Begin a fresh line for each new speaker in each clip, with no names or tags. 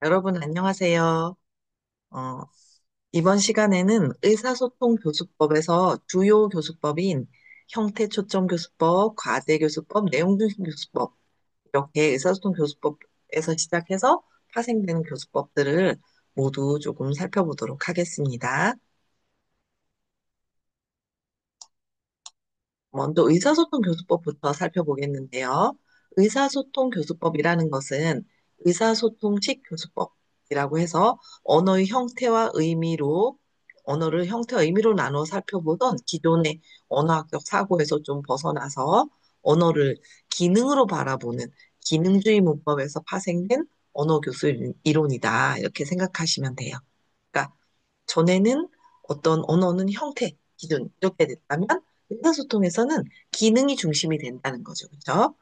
여러분, 안녕하세요. 어, 이번 시간에는 의사소통 교수법에서 주요 교수법인 형태초점 교수법, 과제교수법, 내용중심 교수법, 이렇게 의사소통 교수법에서 시작해서 파생되는 교수법들을 모두 조금 살펴보도록 하겠습니다. 먼저 의사소통 교수법부터 살펴보겠는데요. 의사소통 교수법이라는 것은 의사소통식 교수법이라고 해서 언어의 형태와 의미로 언어를 형태와 의미로 나눠 살펴보던 기존의 언어학적 사고에서 좀 벗어나서 언어를 기능으로 바라보는 기능주의 문법에서 파생된 언어 교수 이론이다. 이렇게 생각하시면 돼요. 그러니까 전에는 어떤 언어는 형태, 기준 이렇게 됐다면 의사소통에서는 기능이 중심이 된다는 거죠. 그렇죠?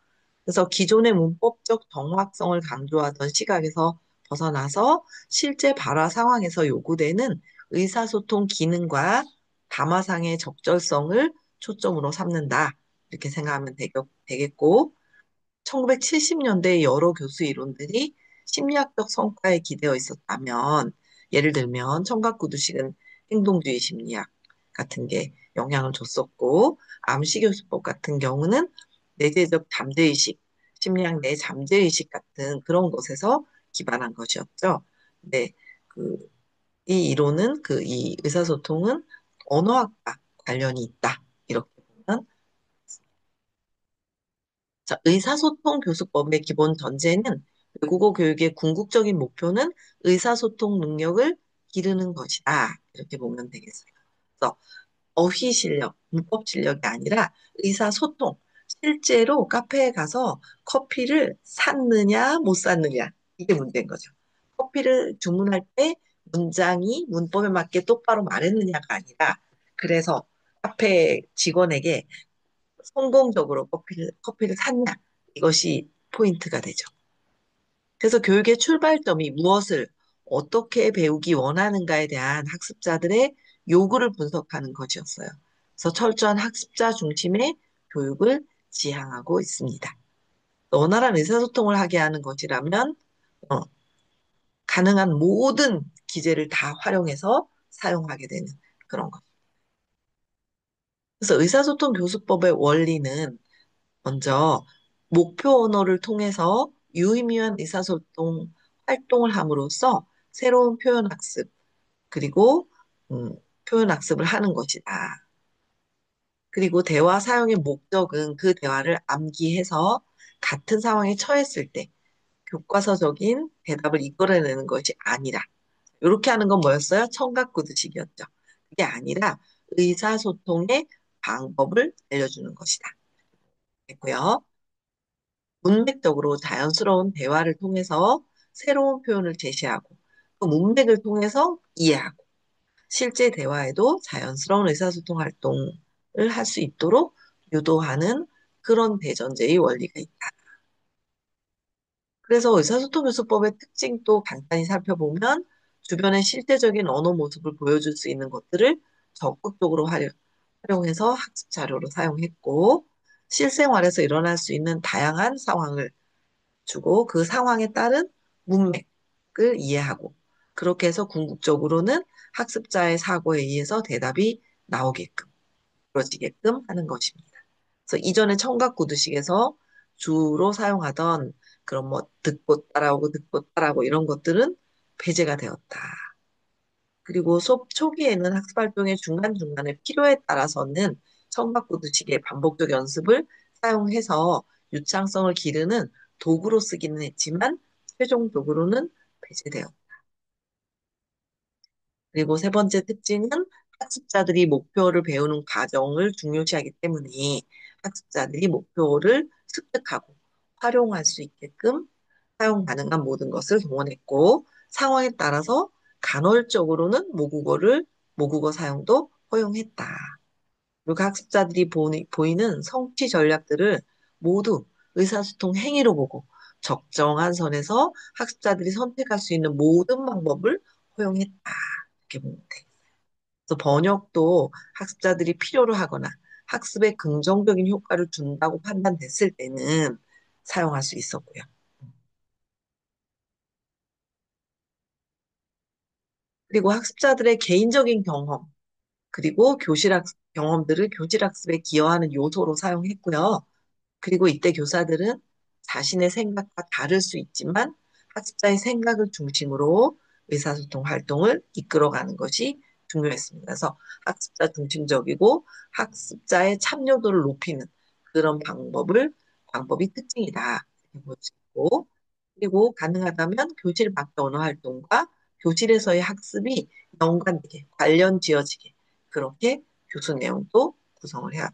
그래서 기존의 문법적 정확성을 강조하던 시각에서 벗어나서 실제 발화 상황에서 요구되는 의사소통 기능과 담화상의 적절성을 초점으로 삼는다. 이렇게 생각하면 되겠고, 1970년대의 여러 교수 이론들이 심리학적 성과에 기대어 있었다면, 예를 들면 청각구두식은 행동주의 심리학 같은 게 영향을 줬었고, 암시교수법 같은 경우는 내재적 잠재의식, 심리학 내 잠재의식 같은 그런 것에서 기반한 것이었죠. 근데 그, 이 이론은 이 의사소통은 언어학과 관련이 있다. 이렇게 보면 자, 의사소통 교수법의 기본 전제는 외국어 교육의 궁극적인 목표는 의사소통 능력을 기르는 것이다. 이렇게 보면 되겠어요. 그래서 어휘 실력, 문법 실력이 아니라 의사소통. 실제로 카페에 가서 커피를 샀느냐, 못 샀느냐. 이게 문제인 거죠. 커피를 주문할 때 문장이 문법에 맞게 똑바로 말했느냐가 아니라 그래서 카페 직원에게 성공적으로 커피를 샀냐. 이것이 포인트가 되죠. 그래서 교육의 출발점이 무엇을 어떻게 배우기 원하는가에 대한 학습자들의 요구를 분석하는 것이었어요. 그래서 철저한 학습자 중심의 교육을 지향하고 있습니다. 원활한 의사소통을 하게 하는 것이라면 어, 가능한 모든 기제를 다 활용해서 사용하게 되는 그런 것. 그래서 의사소통 교수법의 원리는 먼저 목표 언어를 통해서 유의미한 의사소통 활동을 함으로써 새로운 표현 학습, 그리고 표현 학습을 하는 것이다. 그리고 대화 사용의 목적은 그 대화를 암기해서 같은 상황에 처했을 때 교과서적인 대답을 이끌어내는 것이 아니라 이렇게 하는 건 뭐였어요? 청각구두식이었죠. 그게 아니라 의사소통의 방법을 알려주는 것이다. 됐고요. 문맥적으로 자연스러운 대화를 통해서 새로운 표현을 제시하고 그 문맥을 통해서 이해하고 실제 대화에도 자연스러운 의사소통 활동을 할 수 있도록 유도하는 그런 대전제의 원리가 있다. 그래서 의사소통 교수법의 특징도 간단히 살펴보면 주변의 실제적인 언어 모습을 보여줄 수 있는 것들을 적극적으로 활용해서 학습 자료로 사용했고 실생활에서 일어날 수 있는 다양한 상황을 주고 그 상황에 따른 문맥을 이해하고 그렇게 해서 궁극적으로는 학습자의 사고에 의해서 대답이 나오게끔 이루어지게끔 하는 것입니다. 그래서 이전에 청각구두식에서 주로 사용하던 그런 뭐 듣고 따라오고 이런 것들은 배제가 되었다. 그리고 수업 초기에는 학습 활동의 중간중간에 필요에 따라서는 청각구두식의 반복적 연습을 사용해서 유창성을 기르는 도구로 쓰기는 했지만 최종적으로는 배제되었다. 그리고 세 번째 특징은 학습자들이 목표를 배우는 과정을 중요시하기 때문에 학습자들이 목표를 습득하고 활용할 수 있게끔 사용 가능한 모든 것을 동원했고 상황에 따라서 간헐적으로는 모국어 사용도 허용했다. 그리고 학습자들이 보이는 성취 전략들을 모두 의사소통 행위로 보고 적정한 선에서 학습자들이 선택할 수 있는 모든 방법을 허용했다. 이렇게 보면 돼. 그래서 번역도 학습자들이 필요로 하거나 학습에 긍정적인 효과를 준다고 판단됐을 때는 사용할 수 있었고요. 그리고 학습자들의 개인적인 경험, 그리고 경험들을 교실학습에 기여하는 요소로 사용했고요. 그리고 이때 교사들은 자신의 생각과 다를 수 있지만 학습자의 생각을 중심으로 의사소통 활동을 이끌어가는 것이 중요했습니다. 그래서 학습자 중심적이고 학습자의 참여도를 높이는 그런 방법이 특징이다. 이렇게 볼 수 있고, 그리고 가능하다면 교실 밖 언어 활동과 교실에서의 학습이 연관되게, 관련 지어지게, 그렇게 교수 내용도 구성을 해요.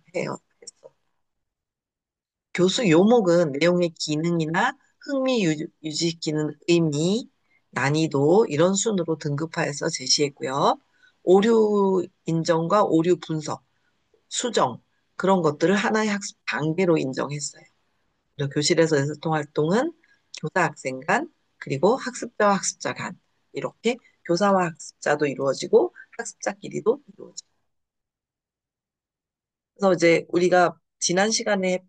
교수 요목은 내용의 기능이나 흥미 유지시키는 의미, 난이도 이런 순으로 등급화해서 제시했고요. 오류 인정과 오류 분석, 수정 그런 것들을 하나의 학습 단계로 인정했어요. 그리고 교실에서 의사소통 활동은 교사 학생 간 그리고 학습자와 학습자 간 이렇게 교사와 학습자도 이루어지고 학습자끼리도 이루어지고 그래서 이제 우리가 지난 시간에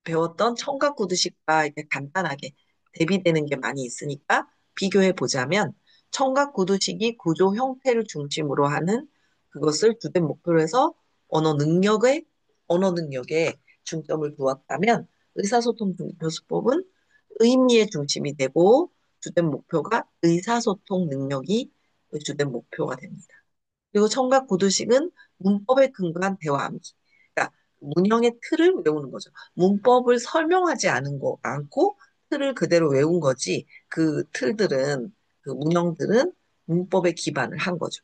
배웠던 청각구두식과 이렇게 간단하게 대비되는 게 많이 있으니까 비교해 보자면 청각구두식이 구조 형태를 중심으로 하는 그것을 주된 목표로 해서 언어 능력에 언어 능력에 중점을 두었다면 의사소통 교수법은 의미의 중심이 되고 주된 목표가 의사소통 능력이 주된 목표가 됩니다. 그리고 청각구두식은 문법에 근거한 대화암기. 그러니까 문형의 틀을 외우는 거죠. 문법을 설명하지 않고 틀을 그대로 외운 거지. 그 틀들은, 그 문형들은 문법에 기반을 한 거죠.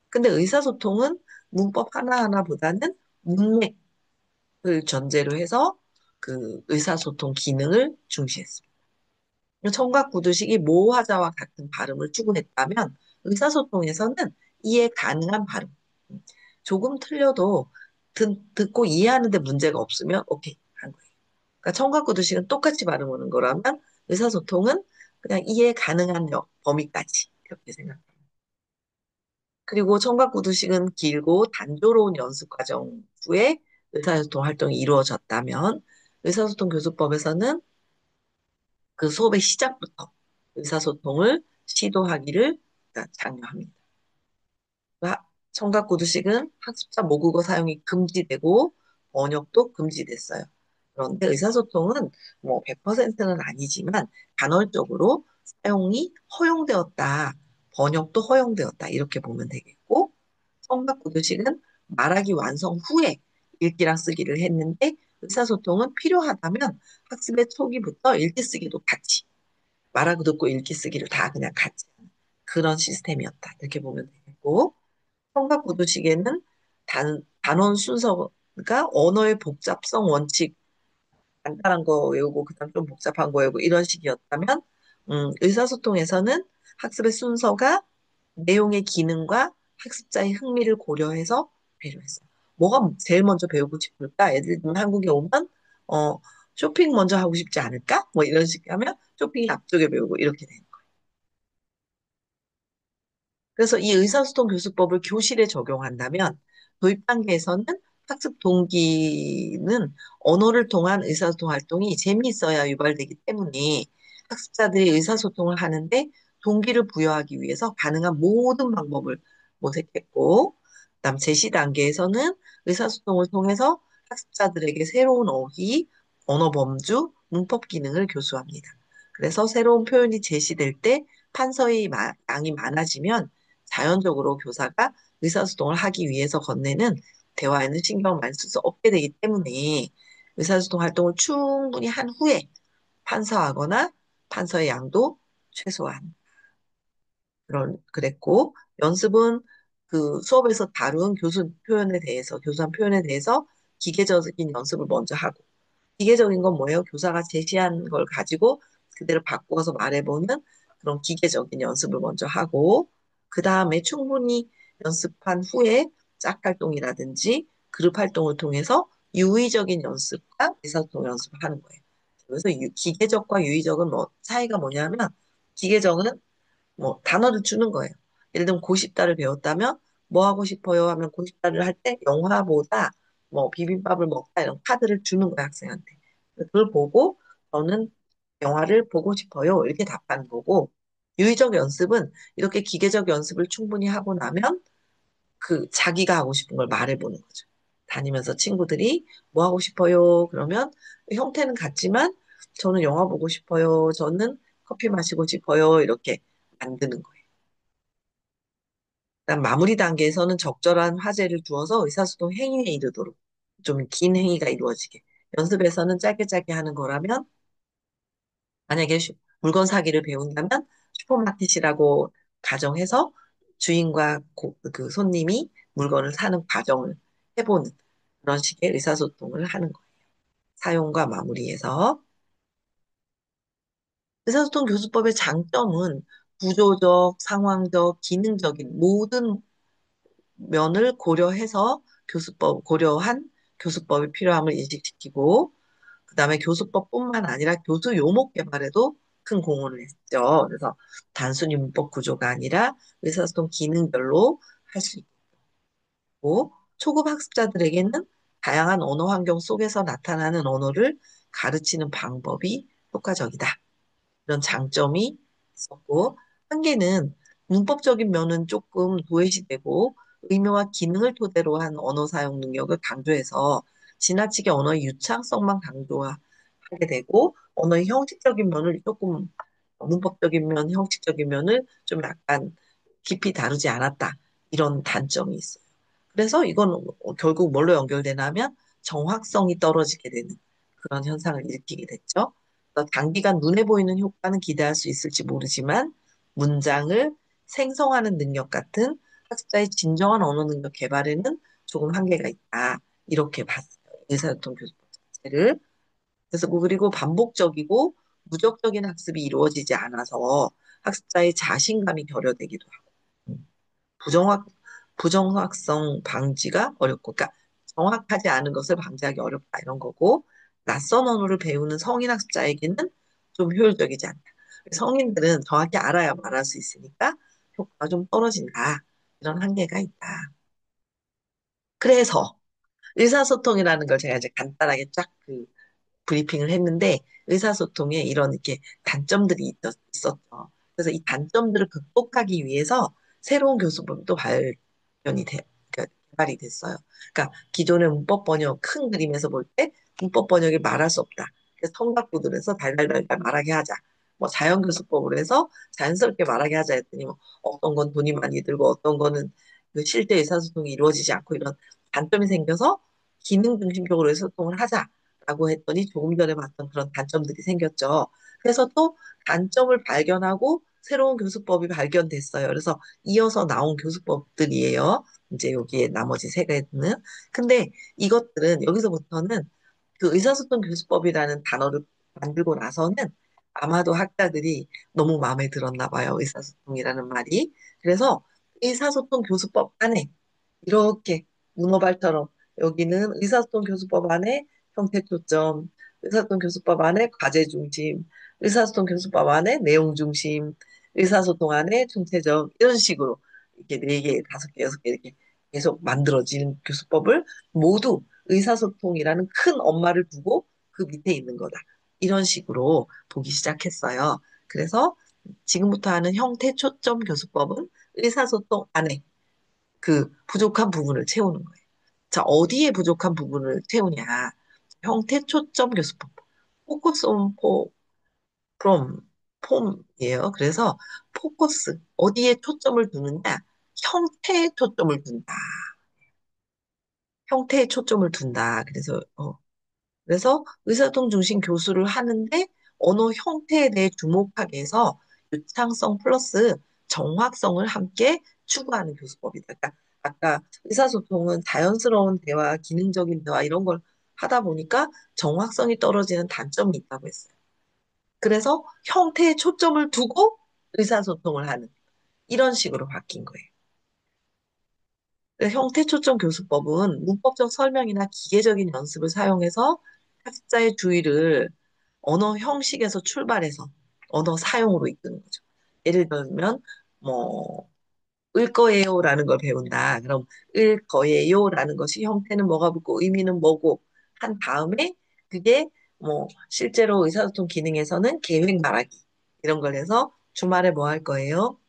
근데 의사소통은 문법 하나하나보다는 문맥을 전제로 해서 그 의사소통 기능을 중시했습니다. 청각구두식이 모화자와 같은 발음을 추구했다면 의사소통에서는 이해 가능한 발음. 조금 틀려도 듣고 이해하는데 문제가 없으면 오케이 한 거예요. 그러니까 청각구두식은 똑같이 발음하는 거라면 의사소통은 그냥 이해 가능한 범위까지 이렇게 생각합니다. 그리고 청각구두식은 길고 단조로운 연습 과정 후에 의사소통 활동이 이루어졌다면 의사소통 교수법에서는 그 수업의 시작부터 의사소통을 시도하기를 장려합니다. 청각구두식은 학습자 모국어 사용이 금지되고 번역도 금지됐어요. 그런데 의사소통은 뭐 100%는 아니지만 간헐적으로 사용이 허용되었다. 번역도 허용되었다. 이렇게 보면 되겠고 청각구두식은 말하기 완성 후에 읽기랑 쓰기를 했는데 의사소통은 필요하다면 학습의 초기부터 읽기 쓰기도 같이 말하고 듣고 읽기 쓰기를 다 그냥 같이 하는 그런 시스템이었다. 이렇게 보면 되겠고 청각구두식에는 단원 순서가 언어의 복잡성 원칙 간단한 거 외우고 그다음 좀 복잡한 거 외우고 이런 식이었다면 의사소통에서는 학습의 순서가 내용의 기능과 학습자의 흥미를 고려해서 필요했어요. 뭐가 제일 먼저 배우고 싶을까? 애들 한국에 오면 어, 쇼핑 먼저 하고 싶지 않을까? 뭐 이런 식으로 하면 쇼핑이 앞쪽에 배우고 이렇게 되는 거예요. 그래서 이 의사소통 교수법을 교실에 적용한다면 도입 단계에서는 학습 동기는 언어를 통한 의사소통 활동이 재미있어야 유발되기 때문에 학습자들이 의사소통을 하는데 동기를 부여하기 위해서 가능한 모든 방법을 모색했고, 그다음 제시 단계에서는 의사소통을 통해서 학습자들에게 새로운 어휘, 언어 범주, 문법 기능을 교수합니다. 그래서 새로운 표현이 제시될 때 판서의 양이 많아지면 자연적으로 교사가 의사소통을 하기 위해서 건네는 대화에는 신경을 많이 쓸 수 없게 되기 때문에 의사소통 활동을 충분히 한 후에 판서하거나 판서의 양도 최소한 그랬고 연습은 그 수업에서 다룬 교수한 표현에 대해서 기계적인 연습을 먼저 하고 기계적인 건 뭐예요? 교사가 제시한 걸 가지고 그대로 바꾸어서 말해보는 그런 기계적인 연습을 먼저 하고, 그 다음에 충분히 연습한 후에 짝 활동이라든지 그룹 활동을 통해서 유의적인 연습과 의사소통 연습을 하는 거예요. 그래서 기계적과 유의적은 뭐 차이가 뭐냐면 기계적은 뭐 단어를 주는 거예요. 예를 들면 고십다를 배웠다면 뭐 하고 싶어요 하면 고십다를 할 때 영화보다 뭐 비빔밥을 먹다 이런 카드를 주는 거예요 학생한테. 그걸 보고 저는 영화를 보고 싶어요 이렇게 답하는 거고 유의적 연습은 이렇게 기계적 연습을 충분히 하고 나면 그 자기가 하고 싶은 걸 말해보는 거죠. 다니면서 친구들이 뭐 하고 싶어요? 그러면 형태는 같지만 저는 영화 보고 싶어요. 저는 커피 마시고 싶어요. 이렇게 만드는 거예요. 그다음 마무리 단계에서는 적절한 화제를 두어서 의사소통 행위에 이르도록 좀 긴 행위가 이루어지게. 연습에서는 짧게 짧게 하는 거라면 만약에 물건 사기를 배운다면 슈퍼마켓이라고 가정해서 주인과 그 손님이 물건을 사는 과정을 해보는 그런 식의 의사소통을 하는 거예요. 사용과 마무리해서. 의사소통 교수법의 장점은 구조적, 상황적, 기능적인 모든 면을 고려한 교수법이 필요함을 인식시키고, 그 다음에 교수법뿐만 아니라 교수 요목 개발에도 큰 공헌을 했죠. 그래서 단순히 문법 구조가 아니라 의사소통 기능별로 할 수 있고, 초급 학습자들에게는 다양한 언어 환경 속에서 나타나는 언어를 가르치는 방법이 효과적이다. 이런 장점이 있었고, 한계는 문법적인 면은 조금 도외시되고 의미와 기능을 토대로 한 언어 사용 능력을 강조해서 지나치게 언어의 유창성만 강조하게 되고 언어의 형식적인 면을 조금 문법적인 면, 형식적인 면을 좀 약간 깊이 다루지 않았다. 이런 단점이 있어요. 그래서 이건 결국 뭘로 연결되냐면 정확성이 떨어지게 되는 그런 현상을 일으키게 됐죠. 그래서 단기간 눈에 보이는 효과는 기대할 수 있을지 모르지만 문장을 생성하는 능력 같은 학습자의 진정한 언어 능력 개발에는 조금 한계가 있다. 이렇게 봤어요. 의사소통 교수법 자체를. 그래서 그리고 반복적이고 무적적인 학습이 이루어지지 않아서 학습자의 자신감이 결여되기도 하고 부정확 부정확성 방지가 어렵고, 그러니까 정확하지 않은 것을 방지하기 어렵다 이런 거고, 낯선 언어를 배우는 성인 학습자에게는 좀 효율적이지 않다. 성인들은 정확히 알아야 말할 수 있으니까 효과가 좀 떨어진다. 이런 한계가 있다. 그래서 의사소통이라는 걸 제가 이제 간단하게 쫙그 브리핑을 했는데 의사소통에 이런 이렇게 단점들이 있었죠. 그래서 이 단점들을 극복하기 위해서 새로운 교수법이 또 그러니까 개발이 됐어요. 그러니까 기존의 문법 번역 큰 그림에서 볼 때 문법 번역이 말할 수 없다. 그래서 통각구들에서 달달달달 말하게 하자. 뭐 자연교수법으로 해서 자연스럽게 말하게 하자 했더니 뭐 어떤 건 돈이 많이 들고 어떤 거는 그 실제 의사소통이 이루어지지 않고 이런 단점이 생겨서 기능 중심적으로 의사소통을 하자라고 했더니 조금 전에 봤던 그런 단점들이 생겼죠. 그래서 또 단점을 발견하고 새로운 교수법이 발견됐어요. 그래서 이어서 나온 교수법들이에요. 이제 여기에 나머지 세 개는. 근데 이것들은 여기서부터는 그 의사소통 교수법이라는 단어를 만들고 나서는 아마도 학자들이 너무 마음에 들었나 봐요. 의사소통이라는 말이. 그래서 의사소통 교수법 안에 이렇게 문어발처럼 여기는 의사소통 교수법 안에 형태 초점, 의사소통 교수법 안에 과제 중심, 의사소통 교수법 안에 내용 중심, 의사소통 안에 총체적 이런 식으로 이렇게 네 개, 다섯 개, 여섯 개 이렇게 계속 만들어진 교수법을 모두 의사소통이라는 큰 엄마를 두고 그 밑에 있는 거다. 이런 식으로 보기 시작했어요. 그래서 지금부터 하는 형태 초점 교수법은 의사소통 안에 그 부족한 부분을 채우는 거예요. 자, 어디에 부족한 부분을 채우냐? 형태 초점 교수법. 포커스 온 프롬 폼이에요. 그래서 포커스 어디에 초점을 두느냐? 형태에 초점을 둔다. 형태에 초점을 둔다. 그래서 의사소통 중심 교수를 하는데 언어 형태에 대해 주목하게 해서 유창성 플러스 정확성을 함께 추구하는 교수법이다. 그러니까 아까 의사소통은 자연스러운 대화, 기능적인 대화 이런 걸 하다 보니까 정확성이 떨어지는 단점이 있다고 했어요. 그래서 형태에 초점을 두고 의사소통을 하는 이런 식으로 바뀐 거예요. 형태 초점 교수법은 문법적 설명이나 기계적인 연습을 사용해서 학습자의 주의를 언어 형식에서 출발해서 언어 사용으로 이끄는 거죠. 예를 들면 뭐 을 거예요라는 걸 배운다. 그럼 을 거예요라는 것이 형태는 뭐가 붙고 의미는 뭐고 한 다음에 그게 뭐 실제로 의사소통 기능에서는 계획 말하기 이런 걸 해서 주말에 뭐 할 거예요?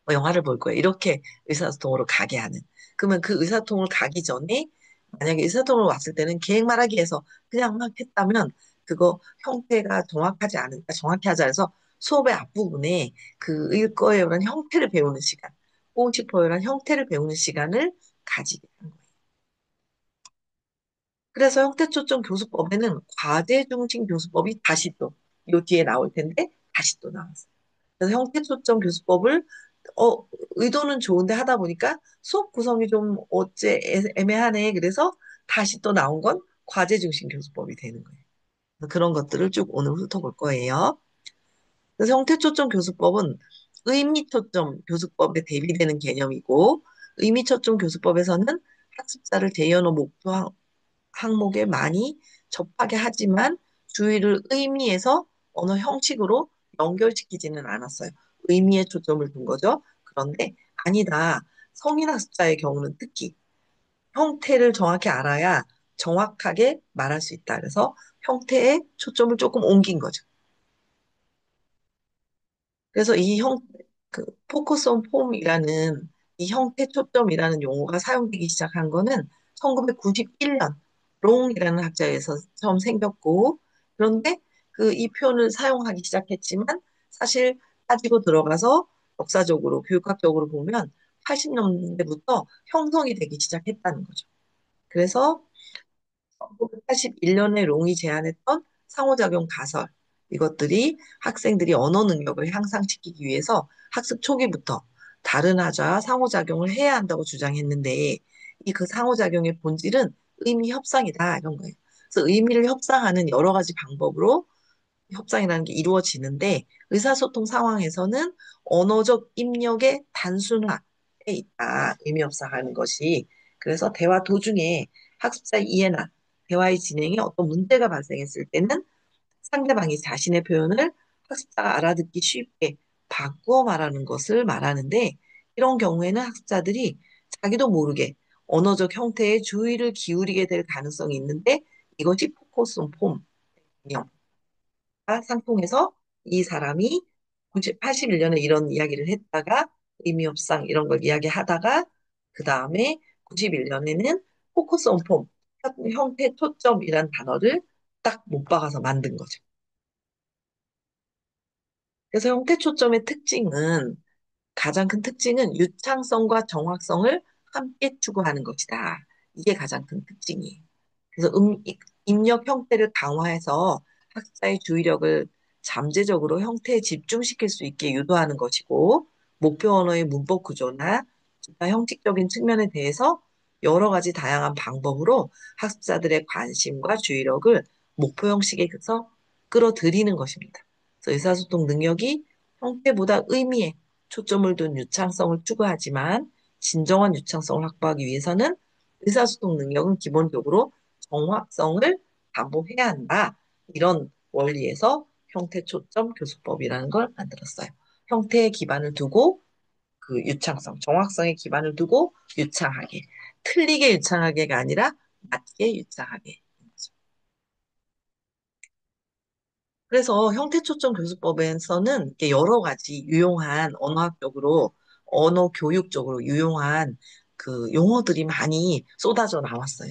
뭐 영화를 볼 거예요. 이렇게 의사소통으로 가게 하는. 그러면 그 의사소통을 가기 전에 만약에 의사소통을 왔을 때는 계획 말하기 위해서 그냥 막 했다면 그거 형태가 정확하지 않으니까 정확히 하자 해서 수업의 앞부분에 그 일거예요라는 형태를 배우는 시간, 보고 싶어요라는 형태를 배우는 시간을 가지게 한 거예요. 그래서 형태초점 교수법에는 과제 중심 교수법이 다시 또 요 뒤에 나올 텐데 다시 또 나왔어요. 그래서 형태초점 교수법을 어, 의도는 좋은데 하다 보니까 수업 구성이 좀 애매하네. 그래서 다시 또 나온 건 과제 중심 교수법이 되는 거예요. 그래서 그런 것들을 쭉 오늘 훑어볼 거예요. 그래서 형태초점 교수법은 의미초점 교수법에 대비되는 개념이고, 의미초점 교수법에서는 학습자를 대연어 목표 항목에 많이 접하게 하지만 주의를 의미에서 언어 형식으로 연결시키지는 않았어요. 의미에 초점을 둔 거죠. 그런데 아니다. 성인학습자의 경우는 특히 형태를 정확히 알아야 정확하게 말할 수 있다. 그래서 형태에 초점을 조금 옮긴 거죠. 그래서 포커스 온 폼이라는 이 형태 초점이라는 용어가 사용되기 시작한 거는 1991년 롱이라는 학자에서 처음 생겼고, 그런데 이 표현을 사용하기 시작했지만 사실 따지고 들어가서 역사적으로 교육학적으로 보면 80년대부터 형성이 되기 시작했다는 거죠. 그래서 1981년에 롱이 제안했던 상호작용 가설, 이것들이 학생들이 언어 능력을 향상시키기 위해서 학습 초기부터 다른 하자와 상호작용을 해야 한다고 주장했는데, 이 그 상호작용의 본질은 의미 협상이다, 이런 거예요. 그래서 의미를 협상하는 여러 가지 방법으로 협상이라는 게 이루어지는데, 의사소통 상황에서는 언어적 입력의 단순화에 있다. 의미 협상하는 것이. 그래서 대화 도중에 학습자의 이해나 대화의 진행에 어떤 문제가 발생했을 때는 상대방이 자신의 표현을 학습자가 알아듣기 쉽게 바꾸어 말하는 것을 말하는데, 이런 경우에는 학습자들이 자기도 모르게 언어적 형태에 주의를 기울이게 될 가능성이 있는데, 이것이 포커스 온 폼, 상통해서 이 사람이 81년에 이런 이야기를 했다가 의미협상 이런 걸 이야기하다가 그 다음에 91년에는 포커스 온 폼, 형태 초점이란 단어를 딱 못 박아서 만든 거죠. 그래서 형태 초점의 특징은 가장 큰 특징은 유창성과 정확성을 함께 추구하는 것이다. 이게 가장 큰 특징이에요. 그래서 입력 형태를 강화해서 학자의 주의력을 잠재적으로 형태에 집중시킬 수 있게 유도하는 것이고, 목표 언어의 문법 구조나 기타 형식적인 측면에 대해서 여러 가지 다양한 방법으로 학습자들의 관심과 주의력을 목표 형식에서 끌어들이는 것입니다. 그래서 의사소통 능력이 형태보다 의미에 초점을 둔 유창성을 추구하지만, 진정한 유창성을 확보하기 위해서는 의사소통 능력은 기본적으로 정확성을 반복해야 한다. 이런 원리에서 형태 초점 교수법이라는 걸 만들었어요. 형태에 기반을 두고 그 유창성, 정확성에 기반을 두고 유창하게, 틀리게 유창하게가 아니라 맞게 유창하게. 그래서 형태초점 교수법에서는 이렇게 여러 가지 유용한 언어학적으로, 언어 교육적으로 유용한 그 용어들이 많이 쏟아져 나왔어요.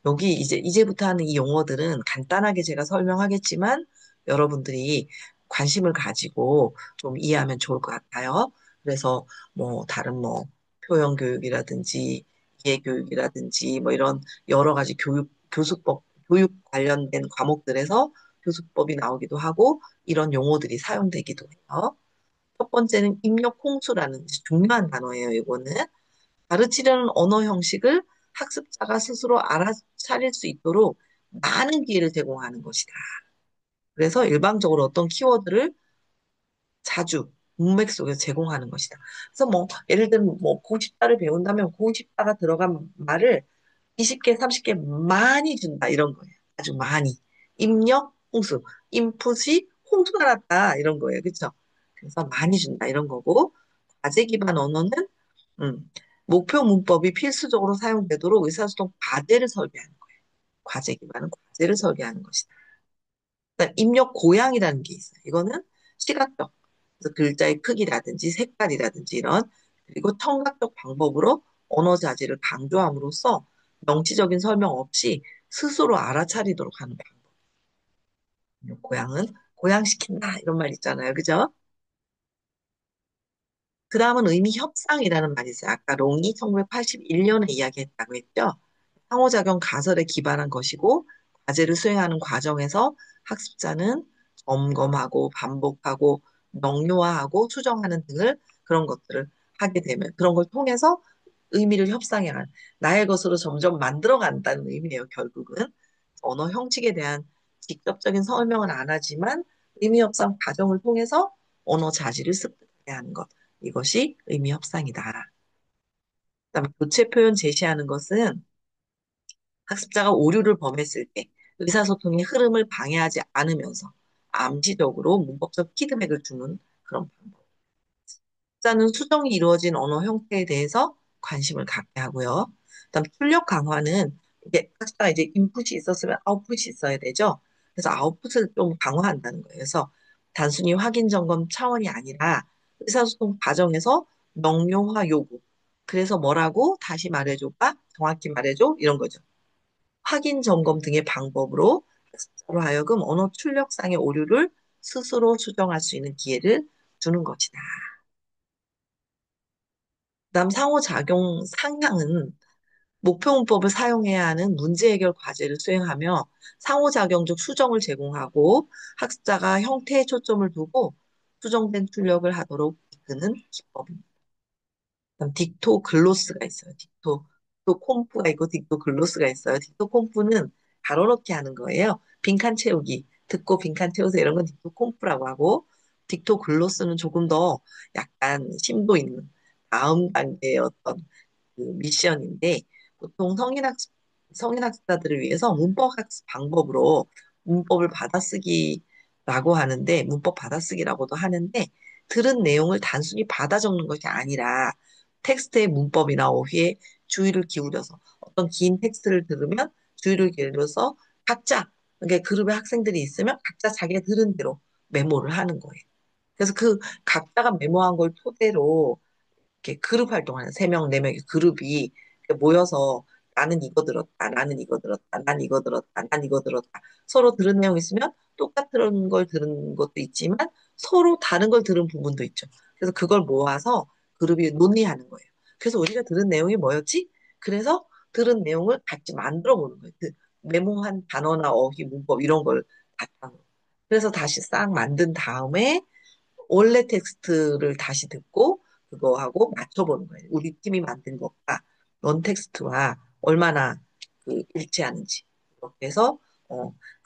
여기 이제부터 하는 이 용어들은 간단하게 제가 설명하겠지만 여러분들이 관심을 가지고 좀 이해하면 좋을 것 같아요. 그래서 뭐 다른 뭐 표현 교육이라든지 이해 교육이라든지 뭐 이런 여러 가지 교육 관련된 과목들에서 교수법이 나오기도 하고 이런 용어들이 사용되기도 해요. 첫 번째는 입력 홍수라는 중요한 단어예요. 이거는 가르치려는 언어 형식을 학습자가 스스로 알아차릴 수 있도록 많은 기회를 제공하는 것이다. 그래서 일방적으로 어떤 키워드를 자주 문맥 속에서 제공하는 것이다. 그래서 뭐 예를 들면 뭐 공식자를 배운다면 공식자가 들어간 말을 20개, 30개 많이 준다 이런 거예요. 아주 많이. 입력, 홍수. 인풋이 홍수가 났다 이런 거예요. 그렇죠? 그래서 많이 준다 이런 거고, 과제 기반 언어는 음, 목표 문법이 필수적으로 사용되도록 의사소통 과제를 설계하는 거예요. 과제 기반은 과제를 설계하는 것이다. 그다음 입력 고양이라는 게 있어요. 이거는 시각적. 그래서 글자의 크기라든지 색깔이라든지 이런 그리고 청각적 방법으로 언어 자질을 강조함으로써 명치적인 설명 없이 스스로 알아차리도록 하는 방법. 고양은 고양시킨다 이런 말 있잖아요. 그죠? 그 다음은 의미 협상이라는 말이 있어요. 아까 롱이 1981년에 이야기했다고 했죠. 상호작용 가설에 기반한 것이고 과제를 수행하는 과정에서 학습자는 점검하고 반복하고 명료화하고 수정하는 등을 그런 것들을 하게 되면 그런 걸 통해서 의미를 협상해가는 나의 것으로 점점 만들어간다는 의미예요. 결국은 언어 형식에 대한 직접적인 설명은 안 하지만 의미 협상 과정을 통해서 언어 자질을 습득하게 하는 것. 이것이 의미 협상이다. 그다음에 교체 표현 제시하는 것은 학습자가 오류를 범했을 때 의사소통의 흐름을 방해하지 않으면서 암시적으로 문법적 피드백을 주는 그런 방법. 학습자는 수정이 이루어진 언어 형태에 대해서 관심을 갖게 하고요. 그다음 출력 강화는 이게 학습자가 이제 인풋이 있었으면 아웃풋이 있어야 되죠. 그래서 아웃풋을 좀 강화한다는 거예요. 그래서 단순히 확인 점검 차원이 아니라 의사소통 과정에서 명료화 요구. 그래서 뭐라고 다시 말해줘봐, 정확히 말해줘 이런 거죠. 확인 점검 등의 방법으로 학습자로 하여금 언어 출력상의 오류를 스스로 수정할 수 있는 기회를 주는 것이다. 그다음 상호작용 상향은 목표 문법을 사용해야 하는 문제 해결 과제를 수행하며 상호작용적 수정을 제공하고 학습자가 형태에 초점을 두고 수정된 출력을 하도록 이끄는 기법입니다. 그다음 딕토 글로스가 있어요. 딕토 콤프가 있고 딕토 글로스가 있어요. 딕토 콤프는 가로넣기 하는 거예요. 빈칸 채우기. 듣고 빈칸 채우세요. 이런 건 딕토 콤프라고 하고 딕토 글로스는 조금 더 약간 심도 있는 다음 단계의 어떤 그 미션인데 보통 성인 학습자들을 위해서 문법 학습 방법으로 문법을 받아쓰기라고 하는데 문법 받아쓰기라고도 하는데 들은 내용을 단순히 받아 적는 것이 아니라 텍스트의 문법이나 어휘에 주의를 기울여서 어떤 긴 텍스트를 들으면 주의를 기울여서 각자 그러니까 그룹에 학생들이 있으면 각자 자기가 들은 대로 메모를 하는 거예요. 그래서 그 각자가 메모한 걸 토대로 이렇게 그룹 활동하는 세 명, 네 명의 그룹이 모여서 나는 이거 들었다, 나는 이거 들었다, 난 이거 들었다, 난 이거 들었다. 서로 들은 내용 있으면 똑같은 걸 들은 것도 있지만 서로 다른 걸 들은 부분도 있죠. 그래서 그걸 모아서 그룹이 논의하는 거예요. 그래서 우리가 들은 내용이 뭐였지? 그래서 들은 내용을 같이 만들어 보는 거예요. 그 메모한 단어나 어휘, 문법 이런 걸 바탕으로. 그래서 다시 싹 만든 다음에 원래 텍스트를 다시 듣고 그거하고 맞춰보는 거예요. 우리 팀이 만든 것과 넌 텍스트와 얼마나 그 일치하는지. 그렇게 해서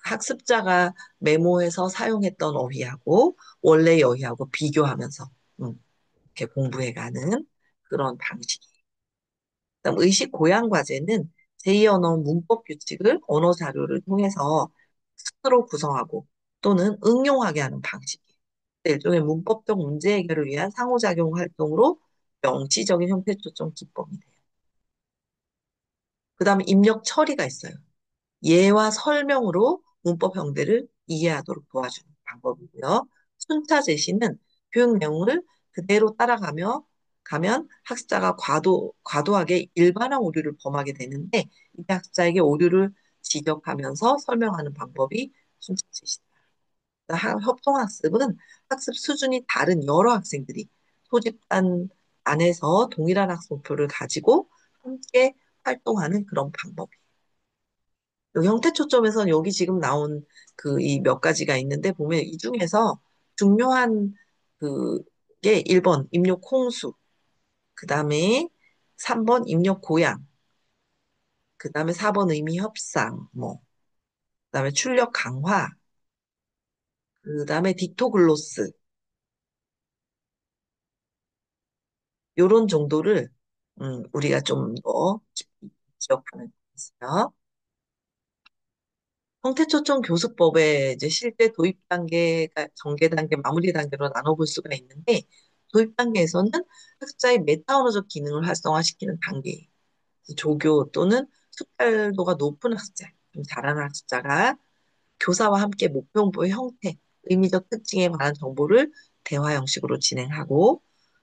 학습자가 메모해서 사용했던 어휘하고 원래 어휘하고 비교하면서 이렇게 공부해가는 그런 방식. 그다음 의식 고양 과제는 제2언어 문법 규칙을 언어 자료를 통해서 스스로 구성하고 또는 응용하게 하는 방식이에요. 일종의 문법적 문제 해결을 위한 상호작용 활동으로 명시적인 형태 초점 기법이 돼요. 그 다음에 입력 처리가 있어요. 예와 설명으로 문법 형태를 이해하도록 도와주는 방법이고요. 순차 제시는 교육 내용을 그대로 따라가며 가면 학습자가 과도하게 일반화 오류를 범하게 되는데 이 학습자에게 오류를 지적하면서 설명하는 방법이 순차 제시다. 협동학습은 학습 수준이 다른 여러 학생들이 소집단 안에서 동일한 학습 목표를 가지고 함께 활동하는 그런 방법이에요. 요 형태 초점에서는 여기 지금 나온 그 이 몇 가지가 있는데 보면 이 중에서 중요한 그게 1번 입력 홍수, 그 다음에 3번 입력 고양, 그 다음에 4번 의미 협상, 뭐, 그 다음에 출력 강화, 그 다음에 딕토글로스, 요런 정도를 우리가 좀 더 깊이 기억하면 되겠어요. 형태초점 교수법의 이제 실제 도입 단계가 전개 단계, 마무리 단계로 나눠볼 수가 있는데 도입 단계에서는 학습자의 메타 언어적 기능을 활성화시키는 단계, 조교 또는 숙달도가 높은 학습자, 좀 잘하는 학습자가 교사와 함께 목표 공부의 형태, 의미적 특징에 관한 정보를 대화 형식으로 진행하고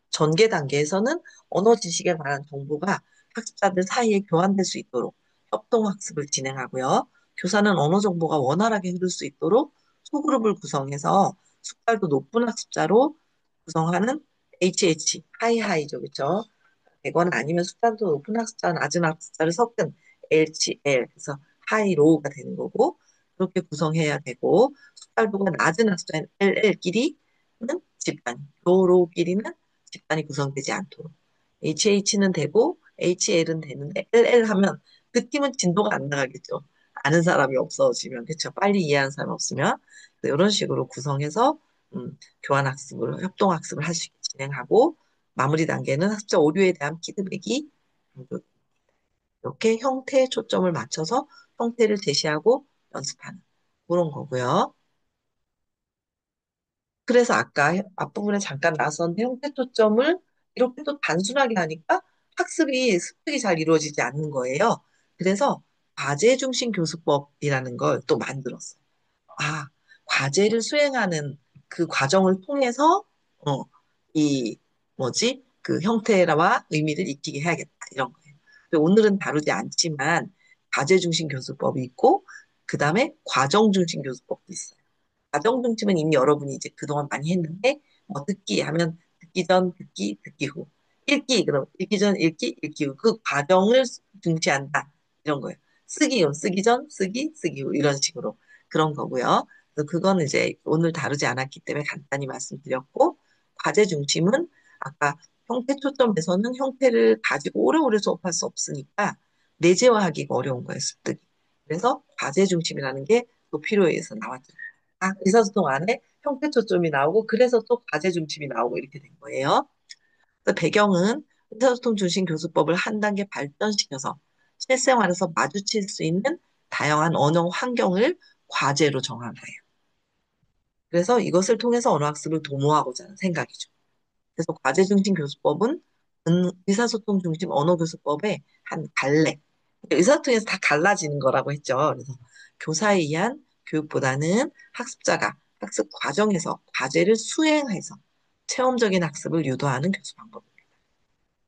전개 단계에서는 언어 지식에 관한 정보가 학습자들 사이에 교환될 수 있도록 협동학습을 진행하고요. 교사는 언어 정보가 원활하게 흐를 수 있도록 소그룹을 구성해서 숙달도 높은 학습자로 구성하는 HH, 하이하이죠, 그렇죠? 되거나 아니면 숙달도 높은 학습자, 낮은 학습자를 섞은 LCL, 그래서 하이로우가 되는 거고, 그렇게 구성해야 되고, 숙달도가 낮은 학습자인 LL끼리는 집단, 로우로우끼리는 집단이 구성되지 않도록. HH는 되고, HL은 되는데, LL 하면 그 팀은 진도가 안 나가겠죠. 아는 사람이 없어지면, 그렇죠. 빨리 이해하는 사람이 없으면. 이런 식으로 구성해서, 교환학습을, 협동학습을 할 수 있게 진행하고, 마무리 단계는 학습자 오류에 대한 피드백이 이렇게 형태에 초점을 맞춰서 형태를 제시하고 연습하는 그런 거고요. 그래서 아까 앞부분에 잠깐 나왔었는데 형태 초점을 이렇게 또 단순하게 하니까 학습이 습득이 잘 이루어지지 않는 거예요. 그래서 과제 중심 교수법이라는 걸 또 만들었어요. 아, 과제를 수행하는 그 과정을 통해서, 어, 이, 뭐지? 그 형태와 의미를 익히게 해야겠다. 이런 거예요. 근데 오늘은 다루지 않지만, 과제 중심 교수법이 있고, 그 다음에 과정 중심 교수법도 있어요. 과정 중심은 이미 여러분이 이제 그동안 많이 했는데, 뭐 듣기 하면 듣기 전, 듣기, 듣기 후. 읽기, 그럼 읽기 전, 읽기, 읽기 후. 그 과정을 중시한다. 이런 거예요. 쓰기, 그럼 쓰기 전, 쓰기, 쓰기 후. 이런 식으로. 그런 거고요. 그래서 그거는 이제 오늘 다루지 않았기 때문에 간단히 말씀드렸고, 과제 중심은 아까 형태 초점에서는 형태를 가지고 오래오래 수업할 수 없으니까 내재화하기가 어려운 거예요, 습득이. 그래서 과제 중심이라는 게 또 필요해서 나왔죠. 아, 의사소통 안에 형태 초점이 나오고 그래서 또 과제 중심이 나오고 이렇게 된 거예요. 그래서 배경은 의사소통 중심 교수법을 한 단계 발전시켜서 실생활에서 마주칠 수 있는 다양한 언어 환경을 과제로 정한 거예요. 그래서 이것을 통해서 언어학습을 도모하고자 하는 생각이죠. 그래서 과제 중심 교수법은 의사소통 중심 언어교수법의 한 갈래. 의사소통에서 다 갈라지는 거라고 했죠. 그래서 교사에 의한 교육보다는 학습자가 학습 과정에서 과제를 수행해서 체험적인 학습을 유도하는 교수 방법입니다.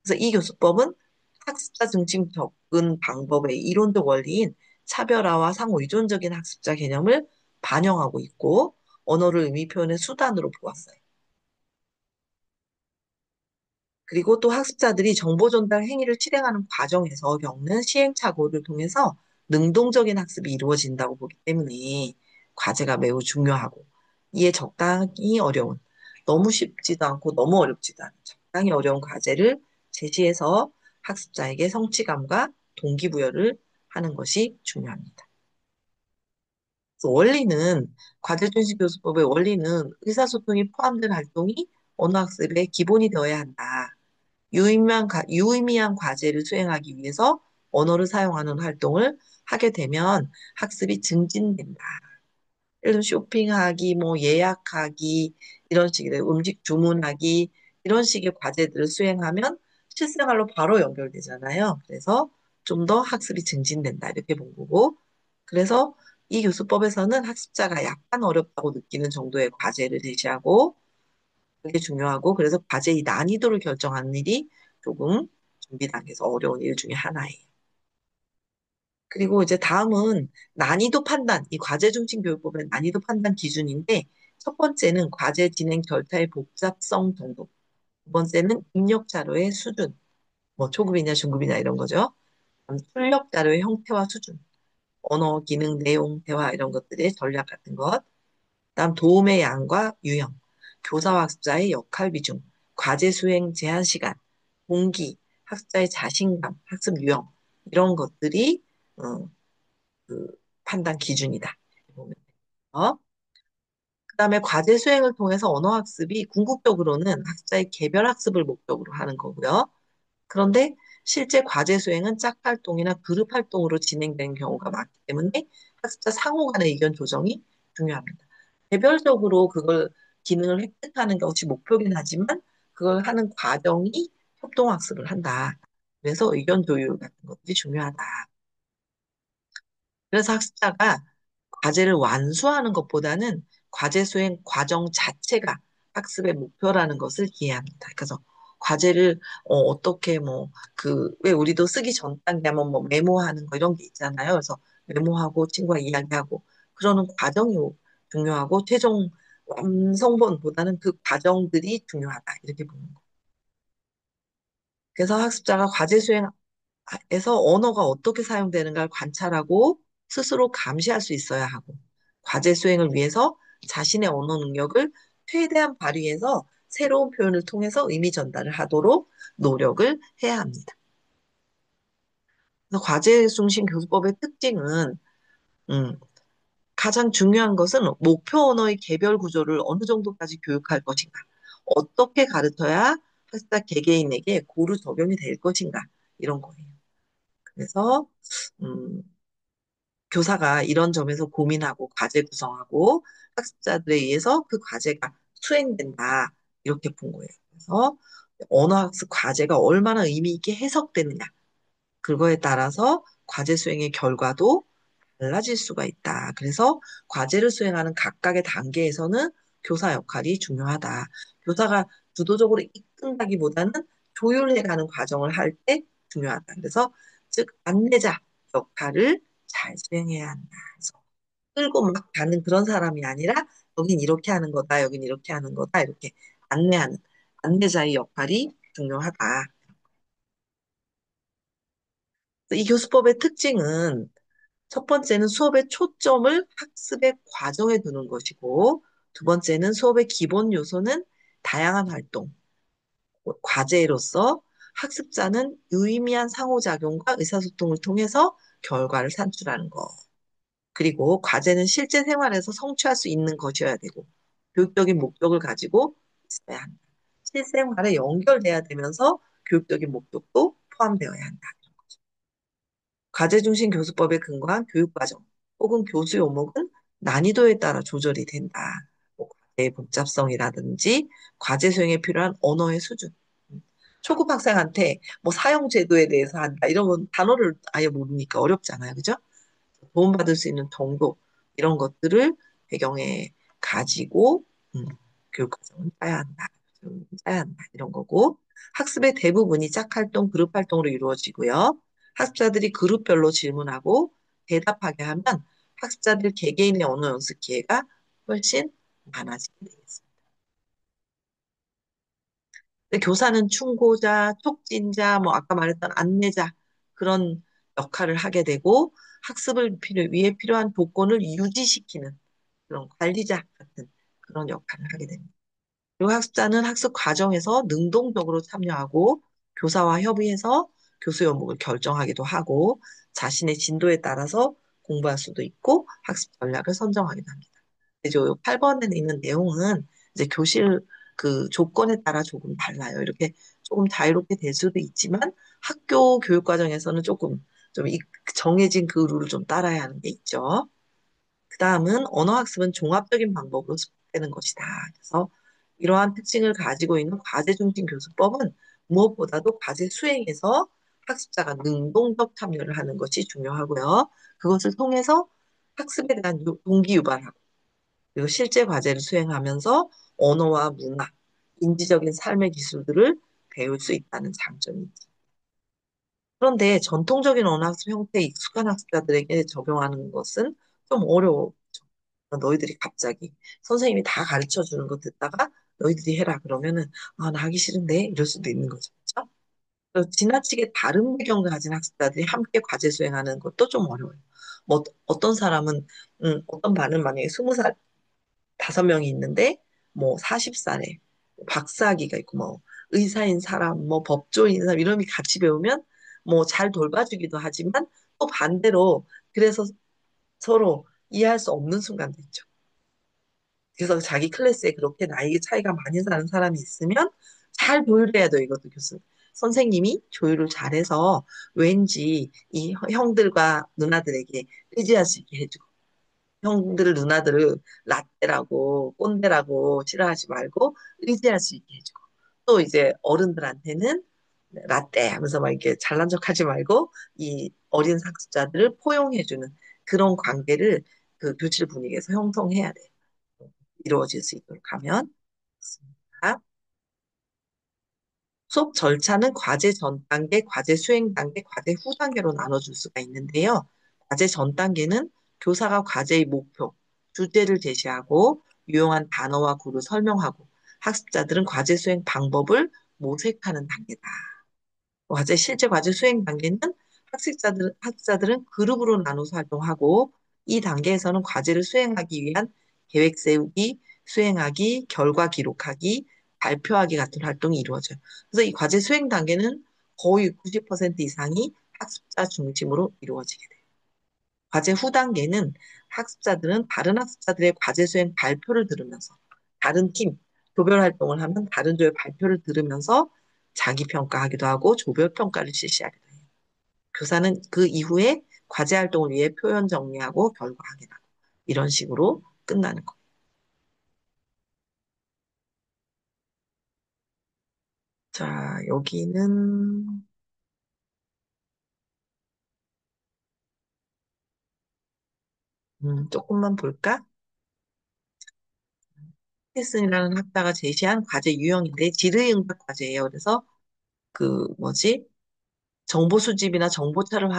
그래서 이 교수법은 학습자 중심 접근 방법의 이론적 원리인 차별화와 상호 의존적인 학습자 개념을 반영하고 있고 언어를 의미 표현의 수단으로 보았어요. 그리고 또 학습자들이 정보 전달 행위를 실행하는 과정에서 겪는 시행착오를 통해서 능동적인 학습이 이루어진다고 보기 때문에 과제가 매우 중요하고 이에 적당히 어려운, 너무 쉽지도 않고 너무 어렵지도 않은 적당히 어려운 과제를 제시해서 학습자에게 성취감과 동기부여를 하는 것이 중요합니다. 그래서 원리는 과제중심 교수법의 원리는 의사소통이 포함된 활동이 언어학습의 기본이 되어야 한다. 유의미한 과제를 수행하기 위해서 언어를 사용하는 활동을 하게 되면 학습이 증진된다. 예를 들면 쇼핑하기, 뭐 예약하기, 이런 식의 음식 주문하기, 이런 식의 과제들을 수행하면 실생활로 바로 연결되잖아요. 그래서 좀 더 학습이 증진된다. 이렇게 본 거고. 그래서 이 교수법에서는 학습자가 약간 어렵다고 느끼는 정도의 과제를 제시하고, 그게 중요하고, 그래서 과제의 난이도를 결정하는 일이 조금 준비 단계에서 어려운 일 중에 하나예요. 그리고 이제 다음은 난이도 판단, 이 과제 중심 교육법의 난이도 판단 기준인데, 첫 번째는 과제 진행 절차의 복잡성 정도, 두 번째는 입력 자료의 수준, 뭐 초급이냐 중급이냐 이런 거죠. 그다음 출력 자료의 형태와 수준, 언어, 기능, 내용, 대화 이런 것들의 전략 같은 것, 다음 도움의 양과 유형, 교사와 학습자의 역할 비중, 과제 수행 제한 시간, 동기, 학습자의 자신감, 학습 유형 이런 것들이 어, 그 판단 기준이다. 보면 돼요. 그다음에 과제 수행을 통해서 언어 학습이 궁극적으로는 학습자의 개별 학습을 목적으로 하는 거고요. 그런데 실제 과제 수행은 짝 활동이나 그룹 활동으로 진행되는 경우가 많기 때문에 학습자 상호 간의 의견 조정이 중요합니다. 개별적으로 그걸 기능을 획득하는 것이 목표긴 하지만 그걸 하는 과정이 협동학습을 한다. 그래서 의견 조율 같은 것들이 중요하다. 그래서 학습자가 과제를 완수하는 것보다는 과제 수행 과정 자체가 학습의 목표라는 것을 이해합니다. 그래서 과제를 떻게 뭐 그 왜 우리도 쓰기 전 단계 하면 뭐 메모하는 거 이런 게 있잖아요. 그래서 메모하고 친구와 이야기하고 그러는 과정이 중요하고 최종 완성본보다는 그 과정들이 중요하다 이렇게 보는 거. 그래서 학습자가 과제 수행에서 언어가 어떻게 사용되는가를 관찰하고 스스로 감시할 수 있어야 하고 과제 수행을 위해서 자신의 언어 능력을 최대한 발휘해서 새로운 표현을 통해서 의미 전달을 하도록 노력을 해야 합니다. 그래서 과제 중심 교수법의 특징은 음, 가장 중요한 것은 목표 언어의 개별 구조를 어느 정도까지 교육할 것인가, 어떻게 가르쳐야 학습자 개개인에게 고루 적용이 될 것인가 이런 거예요. 그래서 음, 교사가 이런 점에서 고민하고 과제 구성하고 학습자들에 의해서 그 과제가 수행된다 이렇게 본 거예요. 그래서 언어학습 과제가 얼마나 의미 있게 해석되느냐 그거에 따라서 과제 수행의 결과도 달라질 수가 있다. 그래서 과제를 수행하는 각각의 단계에서는 교사 역할이 중요하다. 교사가 주도적으로 이끈다기보다는 조율해가는 과정을 할 때 중요하다. 그래서 즉 안내자 역할을 잘 수행해야 한다. 그래서 끌고 막 가는 그런 사람이 아니라 여긴 이렇게 하는 거다, 여긴 이렇게 하는 거다 이렇게 안내하는 안내자의 역할이 중요하다. 이 교수법의 특징은 첫 번째는 수업의 초점을 학습의 과정에 두는 것이고, 두 번째는 수업의 기본 요소는 다양한 활동, 과제로서 학습자는 유의미한 상호작용과 의사소통을 통해서 결과를 산출하는 것. 그리고 과제는 실제 생활에서 성취할 수 있는 것이어야 되고, 교육적인 목적을 가지고 있어야 한다. 실생활에 연결돼야 되면서 교육적인 목적도 포함되어야 한다. 과제 중심 교수법에 근거한 교육과정 혹은 교수 요목은 난이도에 따라 조절이 된다. 뭐 과제의 복잡성이라든지 과제 수행에 필요한 언어의 수준. 초급 학생한테 뭐 사용 제도에 대해서 한다. 이런 건 단어를 아예 모르니까 어렵잖아요. 그죠? 도움받을 수 있는 정도 이런 것들을 배경에 가지고 교육과정을 짜야 한다. 짜야 한다. 이런 거고 학습의 대부분이 짝활동, 그룹 활동으로 이루어지고요. 학습자들이 그룹별로 질문하고 대답하게 하면 학습자들 개개인의 언어 연습 기회가 훨씬 많아지게 되겠습니다. 근데 교사는 충고자, 촉진자, 뭐 아까 말했던 안내자 그런 역할을 하게 되고 학습을 위해 필요한 조건을 유지시키는 그런 관리자 같은 그런 역할을 하게 됩니다. 그리고 학습자는 학습 과정에서 능동적으로 참여하고 교사와 협의해서 교수 요목을 결정하기도 하고 자신의 진도에 따라서 공부할 수도 있고 학습 전략을 선정하기도 합니다. 이제 8번에 있는 내용은 이제 교실 그 조건에 따라 조금 달라요. 이렇게 조금 자유롭게 될 수도 있지만 학교 교육 과정에서는 조금 좀 정해진 그 룰을 좀 따라야 하는 게 있죠. 그 다음은 언어학습은 종합적인 방법으로 습득되는 것이다. 그래서 이러한 특징을 가지고 있는 과제 중심 교수법은 무엇보다도 과제 수행에서 학습자가 능동적 참여를 하는 것이 중요하고요. 그것을 통해서 학습에 대한 동기 유발하고 그리고 실제 과제를 수행하면서 언어와 문화, 인지적인 삶의 기술들을 배울 수 있다는 장점이 있죠. 그런데 전통적인 언어학습 형태에 익숙한 학습자들에게 적용하는 것은 좀 어려워. 너희들이 갑자기 선생님이 다 가르쳐 주는 거 듣다가 너희들이 해라 그러면은 아, 나 하기 싫은데 이럴 수도 있는 거죠. 그렇죠? 그래서 지나치게 다른 배경을 가진 학습자들이 함께 과제 수행하는 것도 좀 어려워요. 뭐 어떤 사람은 어떤 반은 만약에 20살 5명이 있는데 뭐 40살에 박사학위가 있고 뭐 의사인 사람, 뭐 법조인 사람 이런 이 같이 배우면 뭐 잘 돌봐주기도 하지만 또 반대로 그래서 서로 이해할 수 없는 순간도 있죠. 그래서 자기 클래스에 그렇게 나이 차이가 많이 나는 사람이 있으면 잘 조율해야 돼요, 이것도 교수. 선생님이 조율을 잘해서 왠지 이 형들과 누나들에게 의지할 수 있게 해주고, 형들, 누나들을 라떼라고, 꼰대라고 싫어하지 말고 의지할 수 있게 해주고, 또 이제 어른들한테는 라떼 하면서 막 이렇게 잘난 척 하지 말고 이 어린 학습자들을 포용해주는 그런 관계를 그 교실 분위기에서 형성해야 돼요. 이루어질 수 있도록 하면. 있습니다. 수업 절차는 과제 전 단계, 과제 수행 단계, 과제 후 단계로 나눠줄 수가 있는데요. 과제 전 단계는 교사가 과제의 목표, 주제를 제시하고 유용한 단어와 구를 설명하고 학습자들은 과제 수행 방법을 모색하는 단계다. 실제 과제 수행 단계는 학습자들은 그룹으로 나눠서 활동하고 이 단계에서는 과제를 수행하기 위한 계획 세우기, 수행하기, 결과 기록하기, 발표하기 같은 활동이 이루어져요. 그래서 이 과제 수행 단계는 거의 90% 이상이 학습자 중심으로 이루어지게 돼요. 과제 후 단계는 학습자들은 다른 학습자들의 과제 수행 발표를 들으면서 다른 팀, 조별 활동을 하면 다른 조의 발표를 들으면서 자기 평가하기도 하고 조별 평가를 실시하기도 해요. 교사는 그 이후에 과제 활동을 위해 표현 정리하고 결과 확인하고 이런 식으로 끝나는 거예요. 자, 여기는 조금만 볼까? 피슨이라는 학자가 제시한 과제 유형인데 질의응답 과제예요. 그래서 그 뭐지? 정보 수집이나 정보차를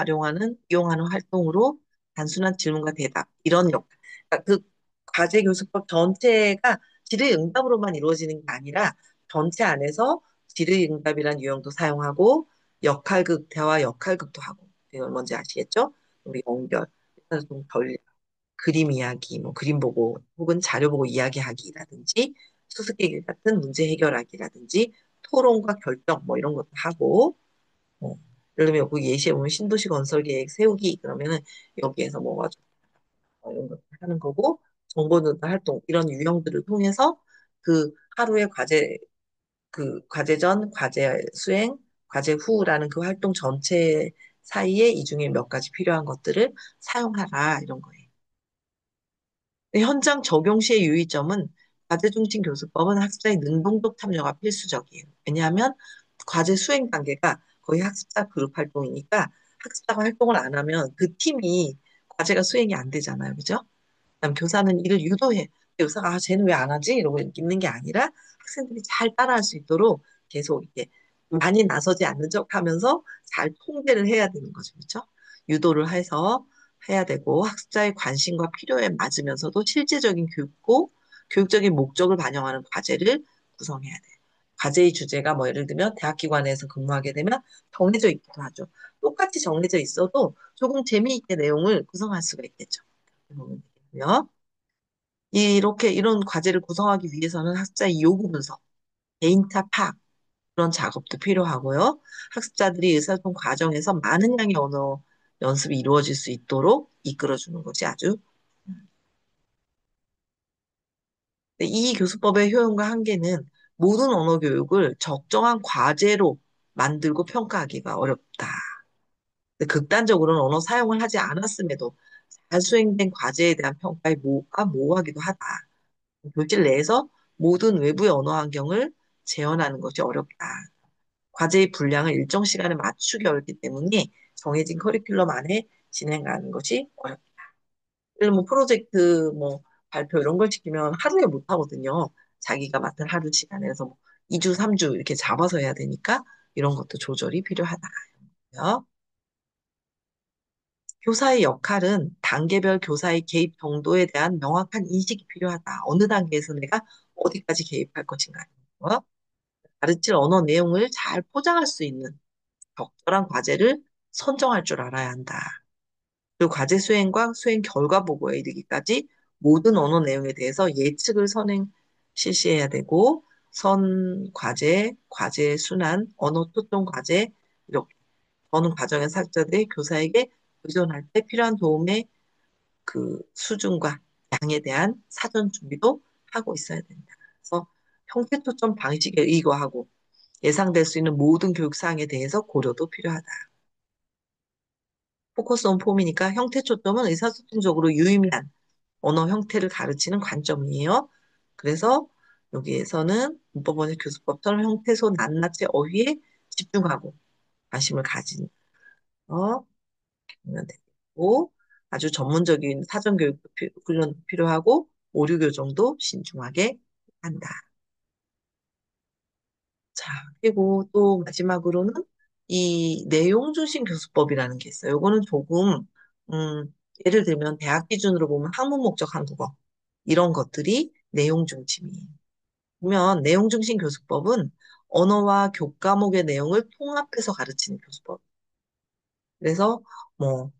이용하는 활동으로 단순한 질문과 대답, 이런 그러니까 그 과제 교수법 전체가 질의응답으로만 이루어지는 게 아니라 전체 안에서 질의응답이라는 유형도 사용하고 역할극, 대화 역할극도 하고, 이건 뭔지 아시겠죠? 우리 연결, 좀 덜, 그림 이야기, 뭐 그림 보고 혹은 자료 보고 이야기하기라든지 수수께끼 같은 문제 해결하기라든지 토론과 결정 뭐 이런 것도 하고 뭐, 예를 들면 여기 예시에 보면 신도시 건설 계획 세우기 그러면은 여기에서 뭐가 이런 거 하는 거고 정보전달 활동 이런 유형들을 통해서 그 하루의 과제 과제 전, 과제 수행, 과제 후라는 그 활동 전체 사이에 이 중에 몇 가지 필요한 것들을 사용하라 이런 거예요. 현장 적용 시의 유의점은 과제 중심 교수법은 학습자의 능동적 참여가 필수적이에요. 왜냐하면 과제 수행 단계가 거의 학습자 그룹 활동이니까 학습자가 활동을 안 하면 그 팀이 과제가 수행이 안 되잖아요. 그죠? 그다음 교사는 이를 유도해. 교사가 쟤는 왜 안 하지? 이러고 있는 게 아니라 학생들이 잘 따라할 수 있도록 계속 이렇게 많이 나서지 않는 척 하면서 잘 통제를 해야 되는 거죠. 그렇죠? 유도를 해서 해야 되고 학습자의 관심과 필요에 맞으면서도 실제적인 교육적인 목적을 반영하는 과제를 구성해야 돼요. 과제의 주제가 뭐 예를 들면 대학기관에서 근무하게 되면 정해져 있기도 하죠. 똑같이 정해져 있어도 조금 재미있게 내용을 구성할 수가 있겠죠. 보면 되겠고요. 이런 과제를 구성하기 위해서는 학습자의 요구 분석, 개인차 파악, 그런 작업도 필요하고요. 학습자들이 의사소통 과정에서 많은 양의 언어 연습이 이루어질 수 있도록 이끌어주는 것이 아주 이 교수법의 효용과 한계는 모든 언어 교육을 적정한 과제로 만들고 평가하기가 어렵다. 극단적으로는 언어 사용을 하지 않았음에도 잘 수행된 과제에 대한 평가에 모호하기도 하다. 교실 내에서 모든 외부의 언어 환경을 재현하는 것이 어렵다. 과제의 분량을 일정 시간에 맞추기 어렵기 때문에 정해진 커리큘럼 안에 진행하는 것이 어렵다. 예를 들면 뭐 프로젝트 뭐 발표 이런 걸 시키면 하루에 못 하거든요. 자기가 맡은 하루 시간에서 뭐 2주, 3주 이렇게 잡아서 해야 되니까 이런 것도 조절이 필요하다. 교사의 역할은 단계별 교사의 개입 정도에 대한 명확한 인식이 필요하다. 어느 단계에서 내가 어디까지 개입할 것인가. 가르칠 언어 내용을 잘 포장할 수 있는 적절한 과제를 선정할 줄 알아야 한다. 그리고 과제 수행과 수행 결과 보고에 이르기까지 모든 언어 내용에 대해서 예측을 실시해야 되고 과제, 과제 순환, 언어 토종 과제 이렇게 어느 과정의 학자들이 교사에게 의존할 때 필요한 도움의 그 수준과 양에 대한 사전 준비도 하고 있어야 된다. 그래서 형태 초점 방식에 의거하고 예상될 수 있는 모든 교육 사항에 대해서 고려도 필요하다. 포커스 온 폼이니까 형태 초점은 의사소통적으로 유의미한 언어 형태를 가르치는 관점이에요. 그래서 여기에서는 문법원의 교수법처럼 형태소 낱낱이 어휘에 집중하고 관심을 가진 보면 되고 아주 전문적인 사전 교육도 훈련도 필요하고 오류 교정도 신중하게 한다. 자, 그리고 또 마지막으로는 이 내용 중심 교수법이라는 게 있어요. 요거는 조금, 예를 들면 대학 기준으로 보면 학문 목적 한국어. 이런 것들이 내용 중심이에요. 보면 내용 중심 교수법은 언어와 교과목의 내용을 통합해서 가르치는 교수법. 그래서 뭐,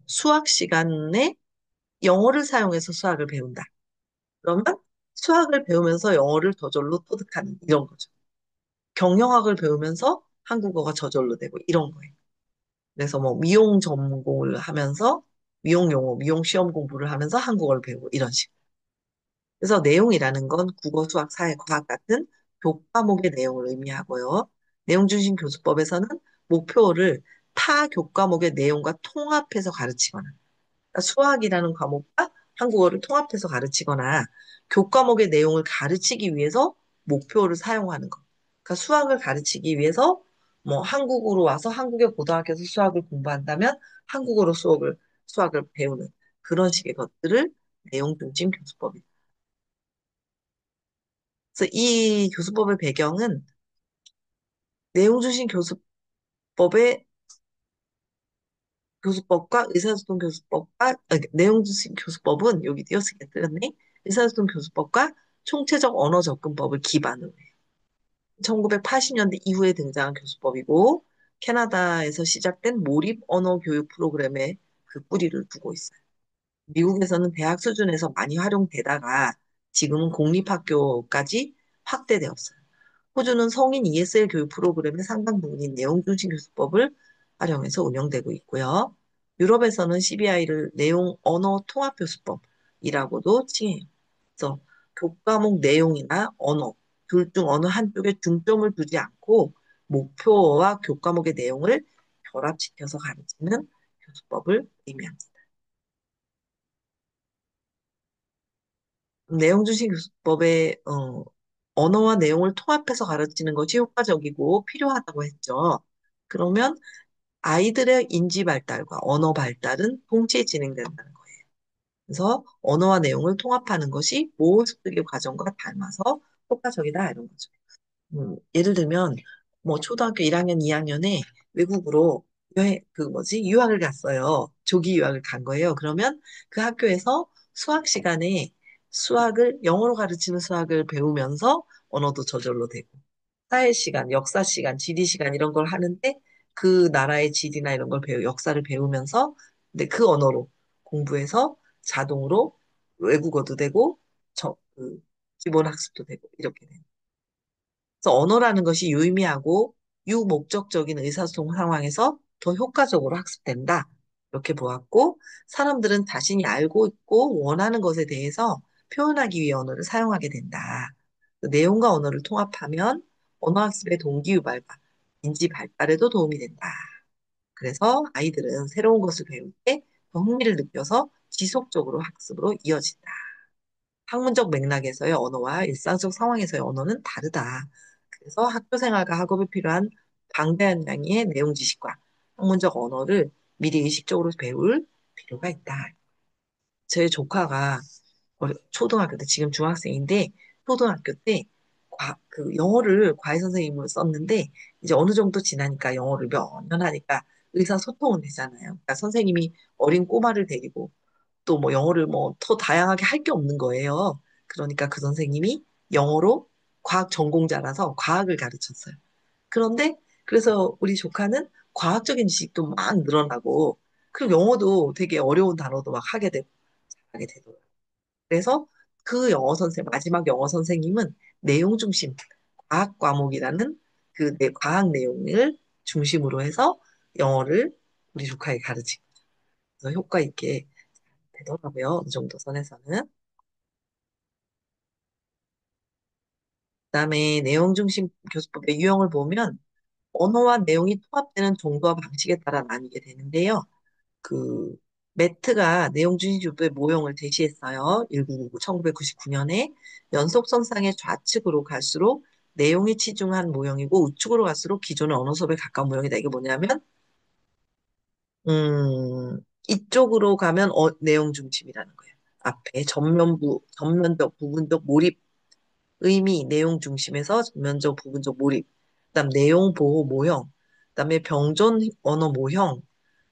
수학 시간에 영어를 사용해서 수학을 배운다. 그러면 수학을 배우면서 영어를 저절로 터득하는 이런 거죠. 경영학을 배우면서 한국어가 저절로 되고 이런 거예요. 그래서 뭐 미용 전공을 하면서 미용 용어, 미용 시험 공부를 하면서 한국어를 배우고 이런 식. 그래서 내용이라는 건 국어, 수학, 사회, 과학 같은 교과목의 내용을 의미하고요. 내용 중심 교수법에서는 목표를 타 교과목의 내용과 통합해서 가르치거나 그러니까 수학이라는 과목과 한국어를 통합해서 가르치거나 교과목의 내용을 가르치기 위해서 목표를 사용하는 것. 그러니까 수학을 가르치기 위해서 뭐 한국으로 와서 한국의 고등학교에서 수학을 공부한다면 한국어로 수학을 배우는 그런 식의 것들을 내용 중심 교수법입니다. 그래서 이 교수법의 배경은 내용 중심 교수법과 의사소통 교수법과 내용 중심 교수법은 여기 띄어쓰기가 틀렸네. 의사소통 교수법과 총체적 언어 접근법을 기반으로 해요. 1980년대 이후에 등장한 교수법이고 캐나다에서 시작된 모립 언어 교육 프로그램에 그 뿌리를 두고 있어요. 미국에서는 대학 수준에서 많이 활용되다가 지금은 공립학교까지 확대되었어요. 호주는 성인 ESL 교육 프로그램의 상당 부분인 내용 중심 교수법을 활용해서 운영되고 있고요. 유럽에서는 CBI를 내용 언어 통합 교수법이라고도 칭해요. 그래서 교과목 내용이나 언어, 둘 중 어느 한쪽에 중점을 두지 않고 목표와 교과목의 내용을 결합시켜서 가르치는 교수법을 의미합니다. 내용 중심 교수법의 언어와 내용을 통합해서 가르치는 것이 효과적이고 필요하다고 했죠. 그러면 아이들의 인지 발달과 언어 발달은 동시에 진행된다는 거예요. 그래서 언어와 내용을 통합하는 것이 모의 습득의 과정과 닮아서 효과적이다 이런 거죠. 예를 들면 뭐 초등학교 1학년, 2학년에 외국으로 유학을 갔어요. 조기 유학을 간 거예요. 그러면 그 학교에서 수학 시간에 영어로 가르치는 수학을 배우면서 언어도 저절로 되고 사회 시간, 역사 시간, 지리 시간 이런 걸 하는데 그 나라의 지리나 이런 걸 역사를 배우면서 근데 그 언어로 공부해서 자동으로 외국어도 되고 기본 학습도 되고 이렇게 돼요. 그래서 언어라는 것이 유의미하고 유목적적인 의사소통 상황에서 더 효과적으로 학습된다. 이렇게 보았고, 사람들은 자신이 알고 있고 원하는 것에 대해서 표현하기 위해 언어를 사용하게 된다. 내용과 언어를 통합하면 언어학습의 동기 유발과 인지 발달에도 도움이 된다. 그래서 아이들은 새로운 것을 배울 때 더 흥미를 느껴서 지속적으로 학습으로 이어진다. 학문적 맥락에서의 언어와 일상적 상황에서의 언어는 다르다. 그래서 학교 생활과 학업에 필요한 방대한 양의 내용 지식과 학문적 언어를 미리 의식적으로 배울 필요가 있다. 제 조카가 초등학교 때, 지금 중학생인데, 초등학교 때, 영어를 과외 선생님으로 썼는데, 이제 어느 정도 지나니까 영어를 몇 년 하니까 의사소통은 되잖아요. 그러니까 선생님이 어린 꼬마를 데리고 또 뭐 영어를 뭐 더 다양하게 할 게 없는 거예요. 그러니까 그 선생님이 영어로 과학 전공자라서 과학을 가르쳤어요. 그런데 그래서 우리 조카는 과학적인 지식도 막 늘어나고 그리고 영어도 되게 어려운 단어도 막 하게 되더라고요. 그래서 그 마지막 영어 선생님은 내용 중심 과학 과목이라는 과학 내용을 중심으로 해서 영어를 우리 조카에 가르치고 그래서 효과 있게 되더라고요. 어느 정도 선에서는. 그다음에 내용 중심 교수법의 유형을 보면 언어와 내용이 통합되는 정도와 방식에 따라 나뉘게 되는데요. 그 매트가 내용 중심 교수법의 모형을 제시했어요. 1999년에 연속선상의 좌측으로 갈수록 내용이 치중한 모형이고 우측으로 갈수록 기존의 언어 수업에 가까운 모형이다. 이게 뭐냐면 이쪽으로 가면 내용 중심이라는 거예요. 앞에 전면적, 부분적 몰입 의미, 내용 중심에서 전면적, 부분적 몰입, 그다음 내용 보호 모형, 그다음에 병존 언어 모형,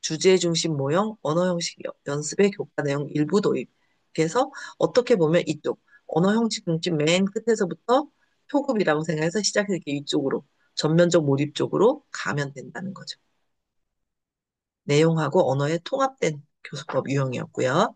주제 중심 모형, 언어 형식 연습의 교과 내용 일부 도입. 그래서 어떻게 보면 이쪽 언어 형식 중심 맨 끝에서부터 표급이라고 생각해서 시작해서 이렇게 이쪽으로 전면적 몰입 쪽으로 가면 된다는 거죠. 내용하고 언어의 통합된 교수법 유형이었고요.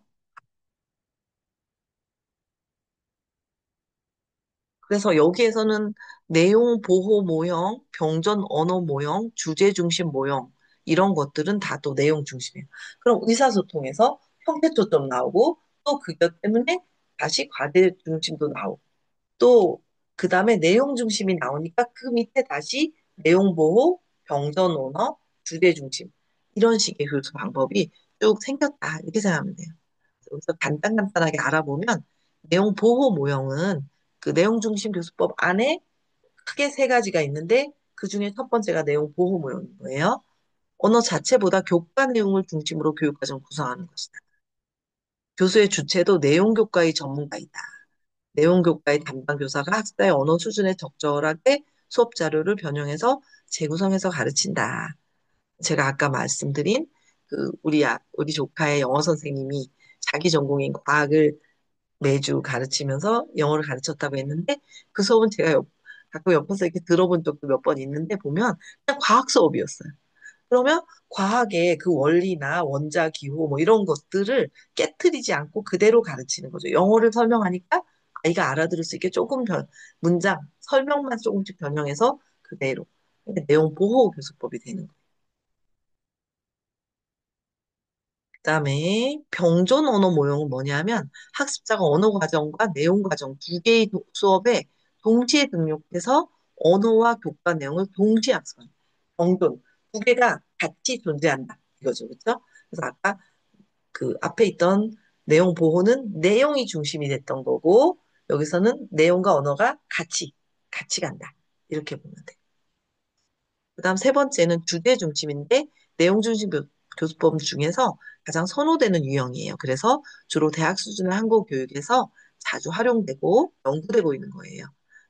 그래서 여기에서는 내용 보호 모형, 병전 언어 모형, 주제 중심 모형 이런 것들은 다 또 내용 중심이에요. 그럼 의사소통에서 형태 초점 나오고 또 그것 때문에 다시 과제 중심도 나오고 또 그다음에 내용 중심이 나오니까 그 밑에 다시 내용 보호, 병전 언어, 주제 중심 이런 식의 교수 방법이 쭉 생겼다 이렇게 생각하면 돼요. 여기서 간단간단하게 알아보면 내용 보호 모형은 그 내용 중심 교수법 안에 크게 세 가지가 있는데 그 중에 첫 번째가 내용 보호 모형인 거예요. 언어 자체보다 교과 내용을 중심으로 교육과정 구성하는 것이다. 교수의 주체도 내용 교과의 전문가이다. 내용 교과의 담당 교사가 학생의 언어 수준에 적절하게 수업 자료를 변형해서 재구성해서 가르친다. 제가 아까 말씀드린 그 우리 조카의 영어 선생님이 자기 전공인 과학을 매주 가르치면서 영어를 가르쳤다고 했는데 그 수업은 제가 가끔 옆에서 이렇게 들어본 적도 몇 번 있는데 보면 그냥 과학 수업이었어요. 그러면 과학의 그 원리나 원자 기호 뭐 이런 것들을 깨트리지 않고 그대로 가르치는 거죠. 영어를 설명하니까 아이가 알아들을 수 있게 조금 문장 설명만 조금씩 변형해서 그대로 내용 보호 교수법이 되는 거예요. 그다음에 병존 언어 모형은 뭐냐면 학습자가 언어 과정과 내용 과정 두 개의 수업에 동시에 등록해서 언어와 교과 내용을 동시에 학습하는 병존 두 개가 같이 존재한다 이거죠, 그렇죠? 그래서 아까 그 앞에 있던 내용 보호는 내용이 중심이 됐던 거고 여기서는 내용과 언어가 같이 간다 이렇게 보면 돼. 그다음 세 번째는 주제 중심인데 내용 중심 교수법 중에서 가장 선호되는 유형이에요. 그래서 주로 대학 수준의 한국 교육에서 자주 활용되고 연구되고 있는 거예요.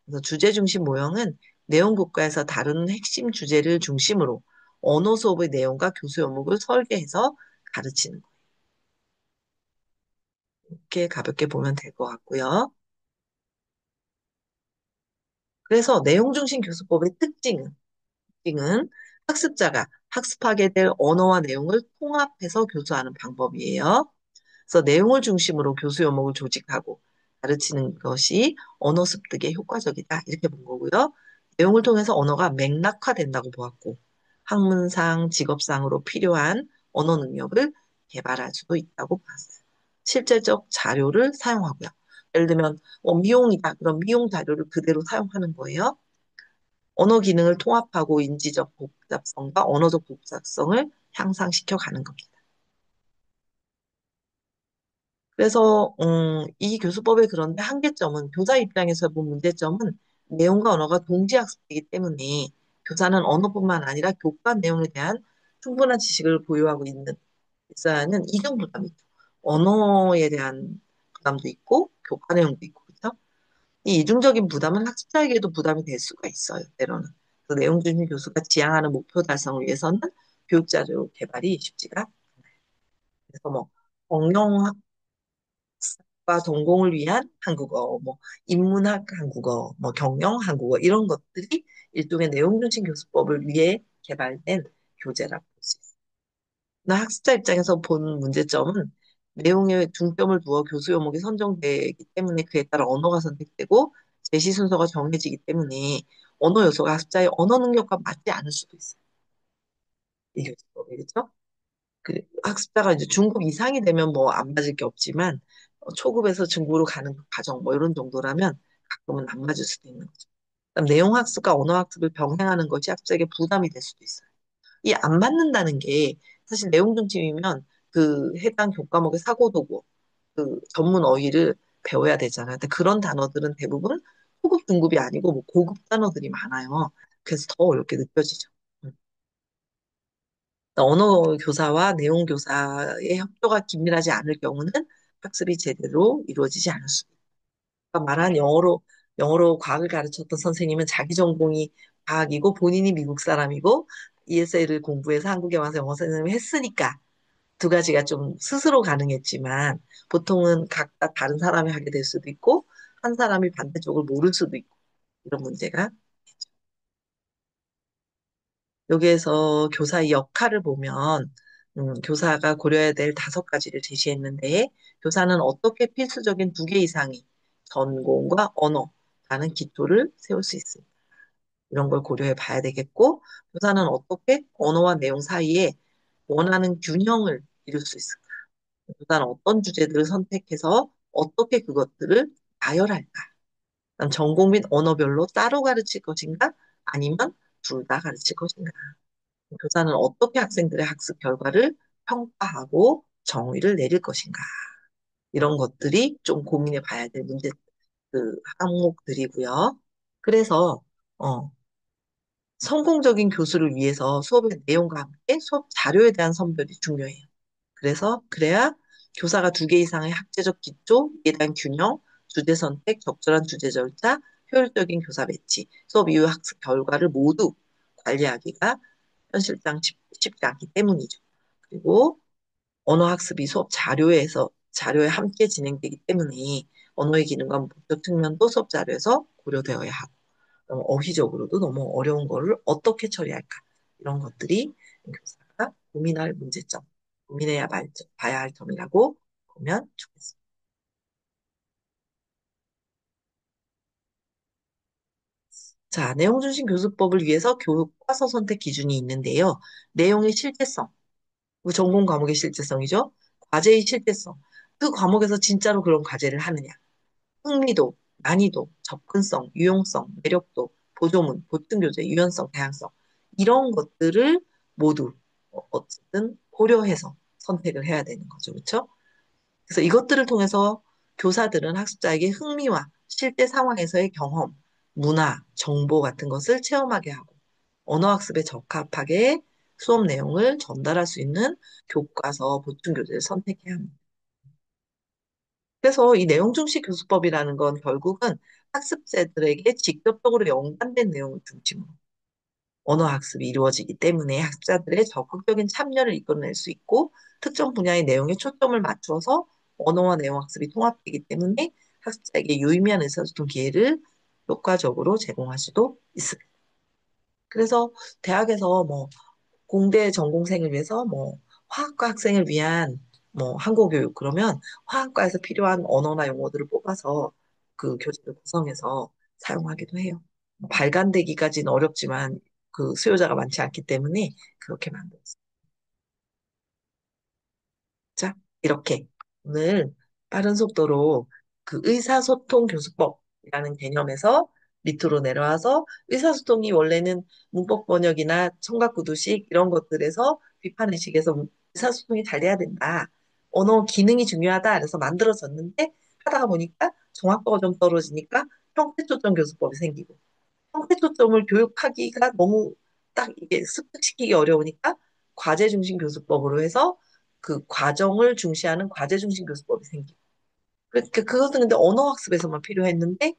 그래서 주제 중심 모형은 내용 교과에서 다루는 핵심 주제를 중심으로 언어 수업의 내용과 교수 요목을 설계해서 가르치는 거예요. 이렇게 가볍게 보면 될 것 같고요. 그래서 내용 중심 교수법의 특징은 학습자가 학습하게 될 언어와 내용을 통합해서 교수하는 방법이에요. 그래서 내용을 중심으로 교수 요목을 조직하고 가르치는 것이 언어 습득에 효과적이다. 이렇게 본 거고요. 내용을 통해서 언어가 맥락화된다고 보았고, 학문상, 직업상으로 필요한 언어 능력을 개발할 수도 있다고 봤어요. 실제적 자료를 사용하고요. 예를 들면 미용이다. 그럼 미용 자료를 그대로 사용하는 거예요. 언어 기능을 통합하고 인지적 복잡성과 언어적 복잡성을 향상시켜 가는 겁니다. 그래서 이 교수법의 그런데 한계점은 교사 입장에서 본 문제점은 내용과 언어가 동시 학습되기 때문에 교사는 언어뿐만 아니라 교과 내용에 대한 충분한 지식을 보유하고 있어야 하는 이중 부담이 있죠. 언어에 대한 부담도 있고 교과 내용도 있고 그렇죠? 이 이중적인 부담은 학습자에게도 부담이 될 수가 있어요. 때로는. 그래서 내용 중심 교수가 지향하는 목표 달성을 위해서는 교육 자료 개발이 쉽지가 않아요. 그래서 뭐 정형학습과 전공을 위한 한국어, 뭐 인문학 한국어, 뭐 경영 한국어 이런 것들이 일종의 내용 중심 교수법을 위해 개발된 교재라고 볼 수 있어요. 나 학습자 입장에서 본 문제점은 내용에 중점을 두어 교수 요목이 선정되기 때문에 그에 따라 언어가 선택되고 제시 순서가 정해지기 때문에 언어 요소가 학습자의 언어 능력과 맞지 않을 수도 있어요. 이 교수법이 그렇죠? 그 학습자가 이제 중급 이상이 되면 뭐 안 맞을 게 없지만 초급에서 중급으로 가는 과정 뭐 이런 정도라면 가끔은 안 맞을 수도 있는 거죠. 그다음 내용 학습과 언어 학습을 병행하는 것이 학습자에게 부담이 될 수도 있어요. 이 안 맞는다는 게 사실 내용 중심이면 그 해당 교과목의 사고도구, 그 전문 어휘를 배워야 되잖아요. 근데 그런 단어들은 대부분 초급, 중급이 아니고 뭐 고급 단어들이 많아요. 그래서 더 어렵게 느껴지죠. 음. 언어 교사와 내용 교사의 협조가 긴밀하지 않을 경우는 학습이 제대로 이루어지지 않을 수 있다. 말한 영어로 영어로 과학을 가르쳤던 선생님은 자기 전공이 과학이고 본인이 미국 사람이고 ESL을 공부해서 한국에 와서 영어 선생님을 했으니까 두 가지가 좀 스스로 가능했지만 보통은 각각 다른 사람이 하게 될 수도 있고 한 사람이 반대쪽을 모를 수도 있고 이런 문제가 여기에서 교사의 역할을 보면 교사가 고려해야 될 다섯 가지를 제시했는데 교사는 어떻게 필수적인 두 개 이상의 전공과 언어라는 기초를 세울 수 있습니다. 이런 걸 고려해 봐야 되겠고 교사는 어떻게 언어와 내용 사이에 원하는 균형을 이룰 수 있을까? 교사는 어떤 주제들을 선택해서 어떻게 그것들을 나열할까? 그다음 전공 및 언어별로 따로 가르칠 것인가? 아니면 둘 다 가르칠 것인가? 교사는 어떻게 학생들의 학습 결과를 평가하고 정의를 내릴 것인가. 이런 것들이 좀 고민해 봐야 될 문제, 항목들이고요. 그래서, 어, 성공적인 교수를 위해서 수업의 내용과 함께 수업 자료에 대한 선별이 중요해요. 그래야 교사가 두 개 이상의 학제적 기초, 이에 대한 균형, 주제 선택, 적절한 주제 절차, 효율적인 교사 배치, 수업 이후 학습 결과를 모두 관리하기가 현실상 쉽지 않기 때문이죠. 그리고 언어 학습이 수업 자료에 함께 진행되기 때문에 언어의 기능과 목적 측면도 수업 자료에서 고려되어야 하고 어휘적으로도 너무 어려운 거를 어떻게 처리할까 이런 것들이 교사가 고민할 문제점, 봐야 할 점이라고 보면 좋겠습니다. 자, 내용 중심 교수법을 위해서 교과서 선택 기준이 있는데요. 내용의 실제성, 전공 과목의 실제성이죠. 과제의 실제성. 그 과목에서 진짜로 그런 과제를 하느냐. 흥미도, 난이도, 접근성, 유용성, 매력도, 보조문, 보충교재, 유연성, 다양성. 이런 것들을 모두 어쨌든 고려해서 선택을 해야 되는 거죠. 그렇죠? 그래서 이것들을 통해서 교사들은 학습자에게 흥미와 실제 상황에서의 경험, 문화, 정보 같은 것을 체험하게 하고 언어학습에 적합하게 수업 내용을 전달할 수 있는 교과서, 보충교재를 선택해야 합니다. 그래서 이 내용중심 교수법이라는 건 결국은 학습자들에게 직접적으로 연관된 내용을 중심으로 언어학습이 이루어지기 때문에 학습자들의 적극적인 참여를 이끌어낼 수 있고 특정 분야의 내용에 초점을 맞춰서 언어와 내용 학습이 통합되기 때문에 학습자에게 유의미한 의사소통 기회를 효과적으로 제공할 수도 있습니다. 그래서 대학에서 뭐 공대 전공생을 위해서 뭐 화학과 학생을 위한 뭐 한국교육 그러면 화학과에서 필요한 언어나 용어들을 뽑아서 그 교재를 구성해서 사용하기도 해요. 발간되기까지는 어렵지만 그 수요자가 많지 않기 때문에 그렇게 만들었어요. 자, 이렇게 오늘 빠른 속도로 그 의사소통 교수법이라는 개념에서 밑으로 내려와서 의사소통이 원래는 문법 번역이나 청각구두식 이런 것들에서 비판의식에서 의사소통이 잘 돼야 된다. 언어 기능이 중요하다. 그래서 만들어졌는데 하다가 보니까 정확도가 좀 떨어지니까 형태초점 교수법이 생기고 형태 초점을 교육하기가 너무 딱 이게 습득시키기 어려우니까 과제 중심 교수법으로 해서 그 과정을 중시하는 과제 중심 교수법이 생기고. 그러니까 그것은 근데 언어 학습에서만 필요했는데,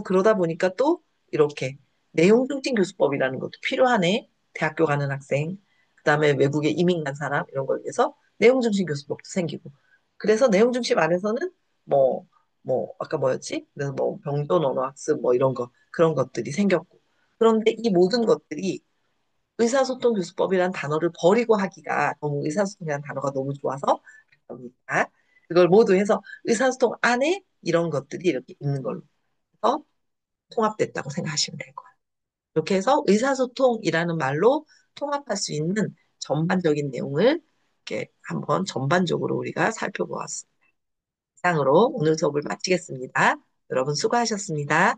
그러다 보니까 또 이렇게 내용 중심 교수법이라는 것도 필요하네. 대학교 가는 학생, 그다음에 외국에 이민 간 사람 이런 걸 위해서 내용 중심 교수법도 생기고. 그래서 내용 중심 안에서는 뭐, 아까 뭐였지? 그래서 뭐 병존 언어 학습 뭐 이런 거 그런 것들이 생겼고. 그런데 이 모든 것들이 의사소통 교수법이라는 단어를 버리고 하기가 너무 의사소통이라는 단어가 너무 좋아서 합니다. 그걸 모두 해서 의사소통 안에 이런 것들이 이렇게 있는 걸로 해서 통합됐다고 생각하시면 될 거예요. 이렇게 해서 의사소통이라는 말로 통합할 수 있는 전반적인 내용을 이렇게 한번 전반적으로 우리가 살펴보았습니다. 이상으로 오늘 수업을 마치겠습니다. 여러분 수고하셨습니다.